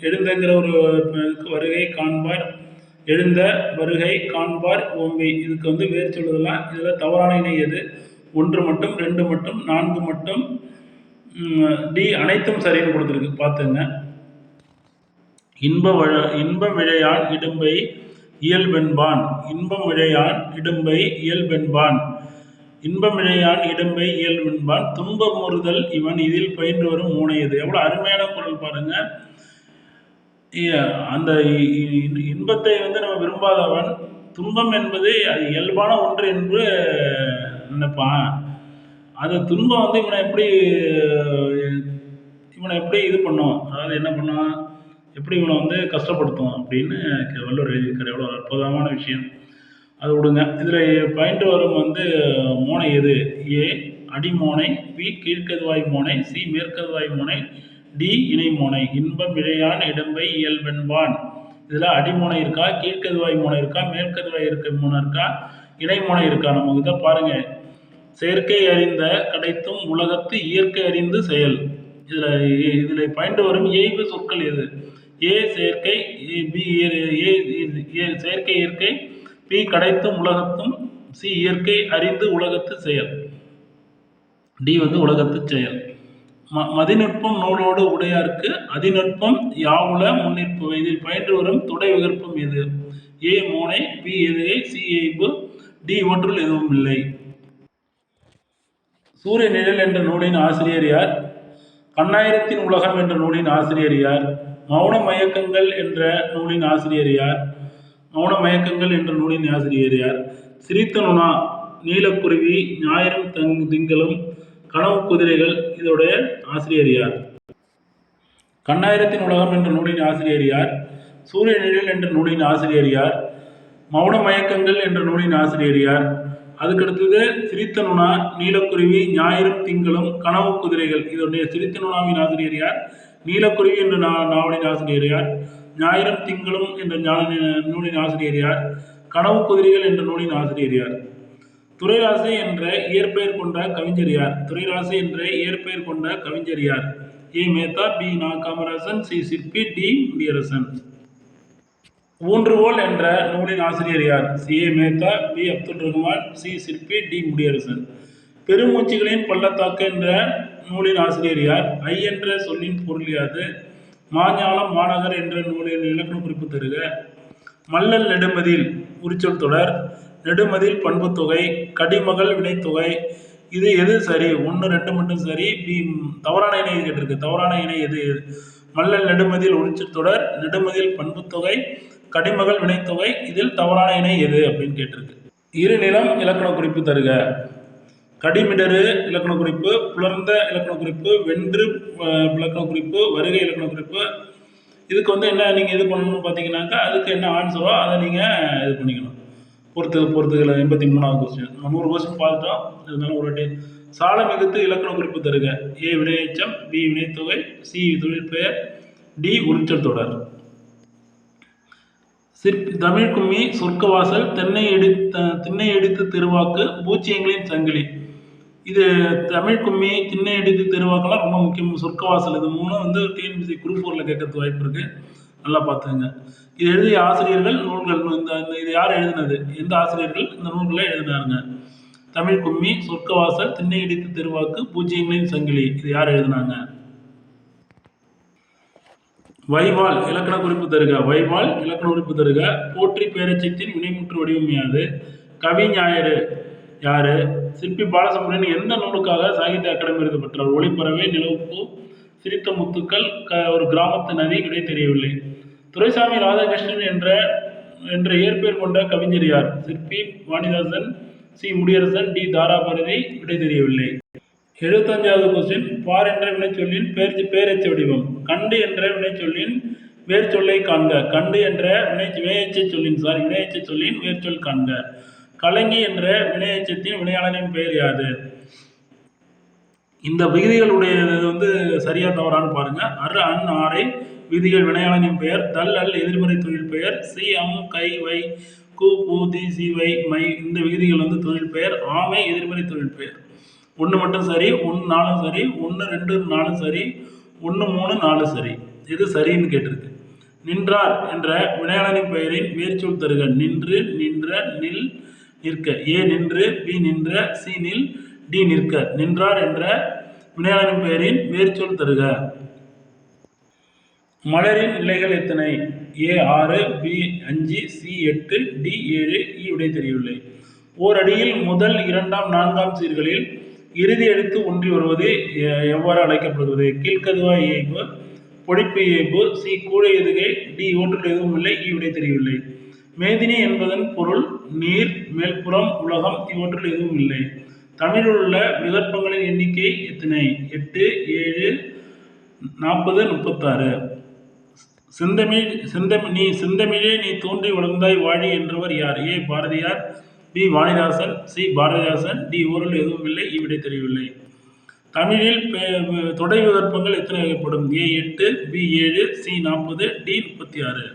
எழுந்தங்கிற ஒரு வருகை, காண்பார், எழுந்த, வருகை, காண்பார், ஓம்பி. இதுக்கு வந்து வேர் சொல்லுதெல்லாம். இதில் தவறான இணை எது? 1 மட்டும், 2 மட்டும், 4 மட்டும், டி அனைத்தும் சரின்னு கொடுத்துருக்கு. பார்த்துங்க. இன்பம் விழையான் இடும்பை இயல்பென்பான். இன்பம் விழையான் இடும்பை இயல்பென்பான். இன்பம் விழையான் இடும்பை இயல்பென்பான். துன்பம் முறுதல் இவன் இதில் பயின்று வரும் மூனை எது? எவ்வளோ அருமையான குரல் பாருங்க. அந்த இன்பத்தை வந்து நம்ம விரும்பாதவன் துன்பம் என்பது அது இயல்பான ஒன்று என்று நினைப்பான். அது துன்பம் வந்து இவனை எப்படி இது பண்ணும், அதாவது என்ன பண்ணுவான், எப்படி இவனை வந்து கஷ்டப்படுத்தும் அப்படின்னு வள்ளுவர் எழுதியிருக்காரு. எவ்வளோ அற்புதமான விஷயம். அது விடுங்க. இதில் பயின்று வரும் வந்து மோனை எது? ஏ அடிமோனை, பி கீழ்க்கதுவாய் மோனை, சி மேற்கதுவாய் மோனை, டி இணை மோனை. இன்பம் விழையான் இடும்பை இயல்பென்பான். இதில் அடிமோனை இருக்கா, கீழ்க்கதுவாய் மோனை இருக்கா, மேற்கதுவாய் இருக்க மோனை இருக்கா, இணை மோனை இருக்கா? நம்ம இதை பாருங்க. செயற்கை அறிந்த கிடைத்தும் உலகத்து இயற்கை அறிந்து செயல். இதில் பயின்று வரும் ஏய்வு சொற்கள் எது? ஏ செயற்கை, பி செயற்கை இயற்கை, பி கிடைத்தும் உலகத்தும், சி இயற்கை அறிந்து உலகத்து செயல், டி வந்து உலகத்து செயல். மதிநுட்பம் நூலோடு உடையார்க்கு அதிநுட்பம் யாவுல முன்னிற்பவை. இதில் பயின்று வரும் துடை விகற்பம் எது? ஏ மோனை, பி எதுகை, சி எய்பு, டி ஒன்றுள் எதுவும் இல்லை. சூரிய நிழல் என்ற நூலின் ஆசிரியர் யார்? கண்ணாயிரத்தின் உலகம் என்ற நூலின் ஆசிரியர் யார்? மௌன மயக்கங்கள் என்ற நூலின் ஆசிரியர் யார்? மௌன மயக்கங்கள் என்ற நூலின் ஆசிரியர் யார்? சிரித்த நுணா, நீலக்குருவி, ஞாயிறும் திங்களும், கனவு குதிரைகள். இதோடைய ஆசிரியர் யார்? கண்ணாயிரத்தின் உலகம் என்ற நூலின் ஆசிரியர் யார்? சூரிய நிழல் என்ற நூலின் ஆசிரியர் யார்? மௌன மயக்கங்கள் என்ற நூலின் ஆசிரியர் யார்? அதுக்கடுத்தது சிரித்த நுணா, நீலக்குருவி, ஞாயிறும் திங்களும், கனவு குதிரைகள். இதனுடைய சிரித்த நுணாவின் ஆசிரியர் யார்? நீலக்குருவி என்ற நாவலின் ஆசிரியர் யார்? ஞாயிறும் திங்களும் என்ற நூலின் ஆசிரியர் யார்? கனவு குதிரைகள் என்ற நூலின் ஆசிரியர் யார்? துரைராசு என்ற இயற்பெயர் கொண்ட கவிஞர் யார்? துரைராசு என்ற இயற்பெயர் கொண்ட கவிஞர் யார்? ஏ Mehta, B Na Kamarasan, C Sirpi, D Mudiyarasan. ஊன்றுகோல் என்ற நூலின் ஆசிரியர் யார்? C A Mehta, B Abdul Rahman, C Sirpi, D Mudiyarasan. பெருமூச்சுகளின் பள்ளத்தாக்கு என்ற நூலின் ஆசிரியர் யார்? ஐ என்ற சொல்லின் பொருள் யாது? மாஞாலம் மாநகர் என்ற நூலின் இலக்கண குறிப்பு தருக. மல்லல் நெடுமதில் உரிச்சொல் தொடர், நெடுமதில் பண்புத்தொகை, கடிமகள் வினைத்தொகை. இது எது சரி? 1, 2 மட்டும் சரி. பி தவறான இணை கேட்டிருக்கு. தவறான இணை எது? மல்லல் நெடுமதில் உரிச்சொல் தொடர், நெடுமதில் பண்புத்தொகை, கடிமகள் வினைத்தொகை. இதில் தவறான இணை எது அப்படின்னு கேட்டிருக்கு. இருநிலம் இலக்கண குறிப்பு தருக. கடிமிடறு இலக்கண குறிப்பு, புலர்ந்த இலக்கண குறிப்பு, வென்று இலக்கண குறிப்பு, வருகை இலக்கண குறிப்பு. இதுக்கு வந்து என்ன நீங்கள் இது பண்ணணும்னு பார்த்தீங்கன்னாக்கா அதுக்கு என்ன ஆன்சரோ அதை நீங்கள் இது பண்ணிக்கணும். பொறுத்துகளை 83வது கொஸ்டின். 100 கொஸ்டின் பார்த்துட்டோம். இருந்தாலும் ஒரு வாட்டி. சால மிகுத்து இலக்கண குறிப்பு தருக. ஏ வினையெச்சம், பி வினைத்தொகை, சி தொழிற்பெயர், டி உரிச்சொல் தொடர். தமிழ் கும்மி, சொர்க்கவாசல், திண்ணை எடுத்து திருவாக்கு, பூச்சியங்களின் சங்கிலி. இது தமிழ் கும்மி, திண்ணை எடுத்து திருவாக்கெல்லாம் ரொம்ப முக்கியம். சொர்க்கவாசல் இது 3 வந்து டிஎன்பிசி குரூப் 4ல் கேட்கறதுக்கு வாய்ப்பு இருக்குது. நல்லா பார்த்துங்க. இது எழுதிய ஆசிரியர்கள், நூல்கள். இது யார் எழுதினது? எந்த ஆசிரியர்கள் இந்த நூல்களை எழுதினாருங்க? தமிழ் கும்மி, சொர்க்கவாசல், திண்ணை இடித்து திருவாக்கு, பூஜ்ஜியங்களின் சங்கிலி. இது யார் எழுதினாங்க? வைவால் இலக்கண குறிப்பு தருக. வைவால் இலக்கண குறிப்பு தருக. போற்றி பேரச்சத்தின் வினைமுற்று வடிவம் யாது? கவிஞாயிறு யாரு? சிற்பி பாலசுப்ரமணியன் எந்த நூலுக்காக சாகித்ய அகாடமி விருது பெற்றார்? ஒளிப்பறவை, நிலவுப்பூ, சிரித்த முத்துக்கள், ஒரு கிராமத்து நதி. விடை தெரியவில்லை. துரைசாமி ராதாகிருஷ்ணன் என்ற இயற்பெயர் கொண்ட கவிஞர் யார்? சிற்பி, வாணிதாசன், சி. முடியரசன், டி. தாராபாரதி. விடை தெரியவில்லை. 75வது கொஸ்டின். பார் என்ற வினைச்சொல்லின் பேரெச்ச வடிவம். கண்டு என்ற வினைச்சொல்லின் வேர்ச்சொல்லை காண்க. கண்டு என்ற வினையெச்ச சொல்லின் வேர்ச்சொல் காண்க. கலங்கி என்ற வினையெச்சத்தின் வினையாளனின் பெயர் யாது? இந்த விகுதிகளுடைய சரியா தவறான்னு பாருங்க. அன் ஆரை விதிகள் வினையாளனின் பெயர். தல் அல் எதிர்மறை தொழில் பெயர். சி அம் கை வை கு பூ தி சி வை மை இந்த விகுதிகள் தொழில் பெயர். ஆமை எதிர்மறை தொழில் பெயர். 1 மட்டும் சரி, 1 4 சரி, 1 2 4 சரி, 1 3 4 சரி. இது சரின்னு கேட்டிருக்கு. நின்றார் என்ற வினையாளனின் பெயரின் வேர்ச்சொல் தருக. நின்று, நின்ற, நில், நிற்க. ஏ நின்று, பி நின்ற, சி நில், டி நிற்க. நின்றார் என்ற வினையாளனின் பெயரின் வேர்ச்சொல் தருக. மலரின் இலைகள் எத்தனை? ஏ 6, பி 5, சி 8, டி 7. விடை தெரியவில்லை. ஓர் அடியில் முதல் 2ஆம் 4ஆம் சீர்களில் இறுதி எழுத்து ஒன்றி வருவது எவ்வாறு அழைக்கப்படுகிறது? கீழ்க்கதுவாய் இயைபு, பொழிப்பு இயைபு, சி கூழை எதுகை, டி இவற்றுள் எதுவும் இல்லை. விடை தெரியவில்லை. மேதினி என்பதன் பொருள் நீர், மேல்புறம், உலகம். இவற்றுள் எதுவும் இல்லை. தமிழில் உள்ள விகற்பங்களின் எண்ணிக்கை எத்தனை? 8, 7, 40, 36. செந்தமிழே நீ தோன்றி வளர்ந்தாய் வாழி என்றவர் யார்? A Bharathiyar, B Vanidasan, C Bharathidasan, D இவருள் எதுவும் இல்லை. விடை தெரியவில்லை. தமிழில் தொடை விகற்பங்கள் எத்தனை வகைப்படும்? A 8, B 7, C 40, D 36.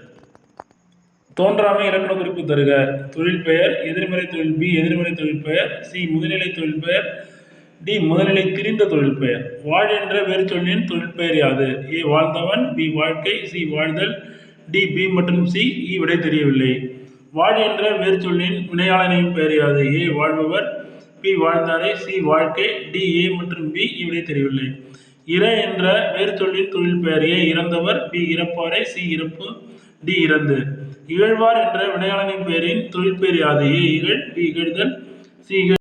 தோன்றாமை இலக்கண குறிப்பு தருக. தொழில் பெயர் எதிர்மறை தொழில். பி எதிர்மறை தொழில் பெயர். சி முதுநிலை தொழில் பெயர். டி முதல்நிலை திரிந்த தொழில் பெயர். வாழ் என்ற வேர்ச்சொல்லின் தொழில் பெயர் யாது? ஏ வாழ்ந்தவன், பி வாழ்க்கை, சி வாழ்தல், டி பி மற்றும் சி. விடை தெரியவில்லை. வாழ் என்ற வேர்ச்சொல்லின் வினையாளனின் பெயர் யாது? ஏ வாழ்பவர், பி வாழ்ந்தாரை, சி வாழ்க்கை, டி ஏ மற்றும் பி. விடை தெரியவில்லை. இற என்ற வேர்ச்சொல்லின் தொழில் பெயர். ஏ இறந்தவர், பி இறப்பாரை, சி இறப்பு, டி இறந்து. இகழ்வார் என்ற வினையாளனின் பெயரின் தொழில் பெயர் யாது? ஏ இகழ், பி இகழ்தல், சி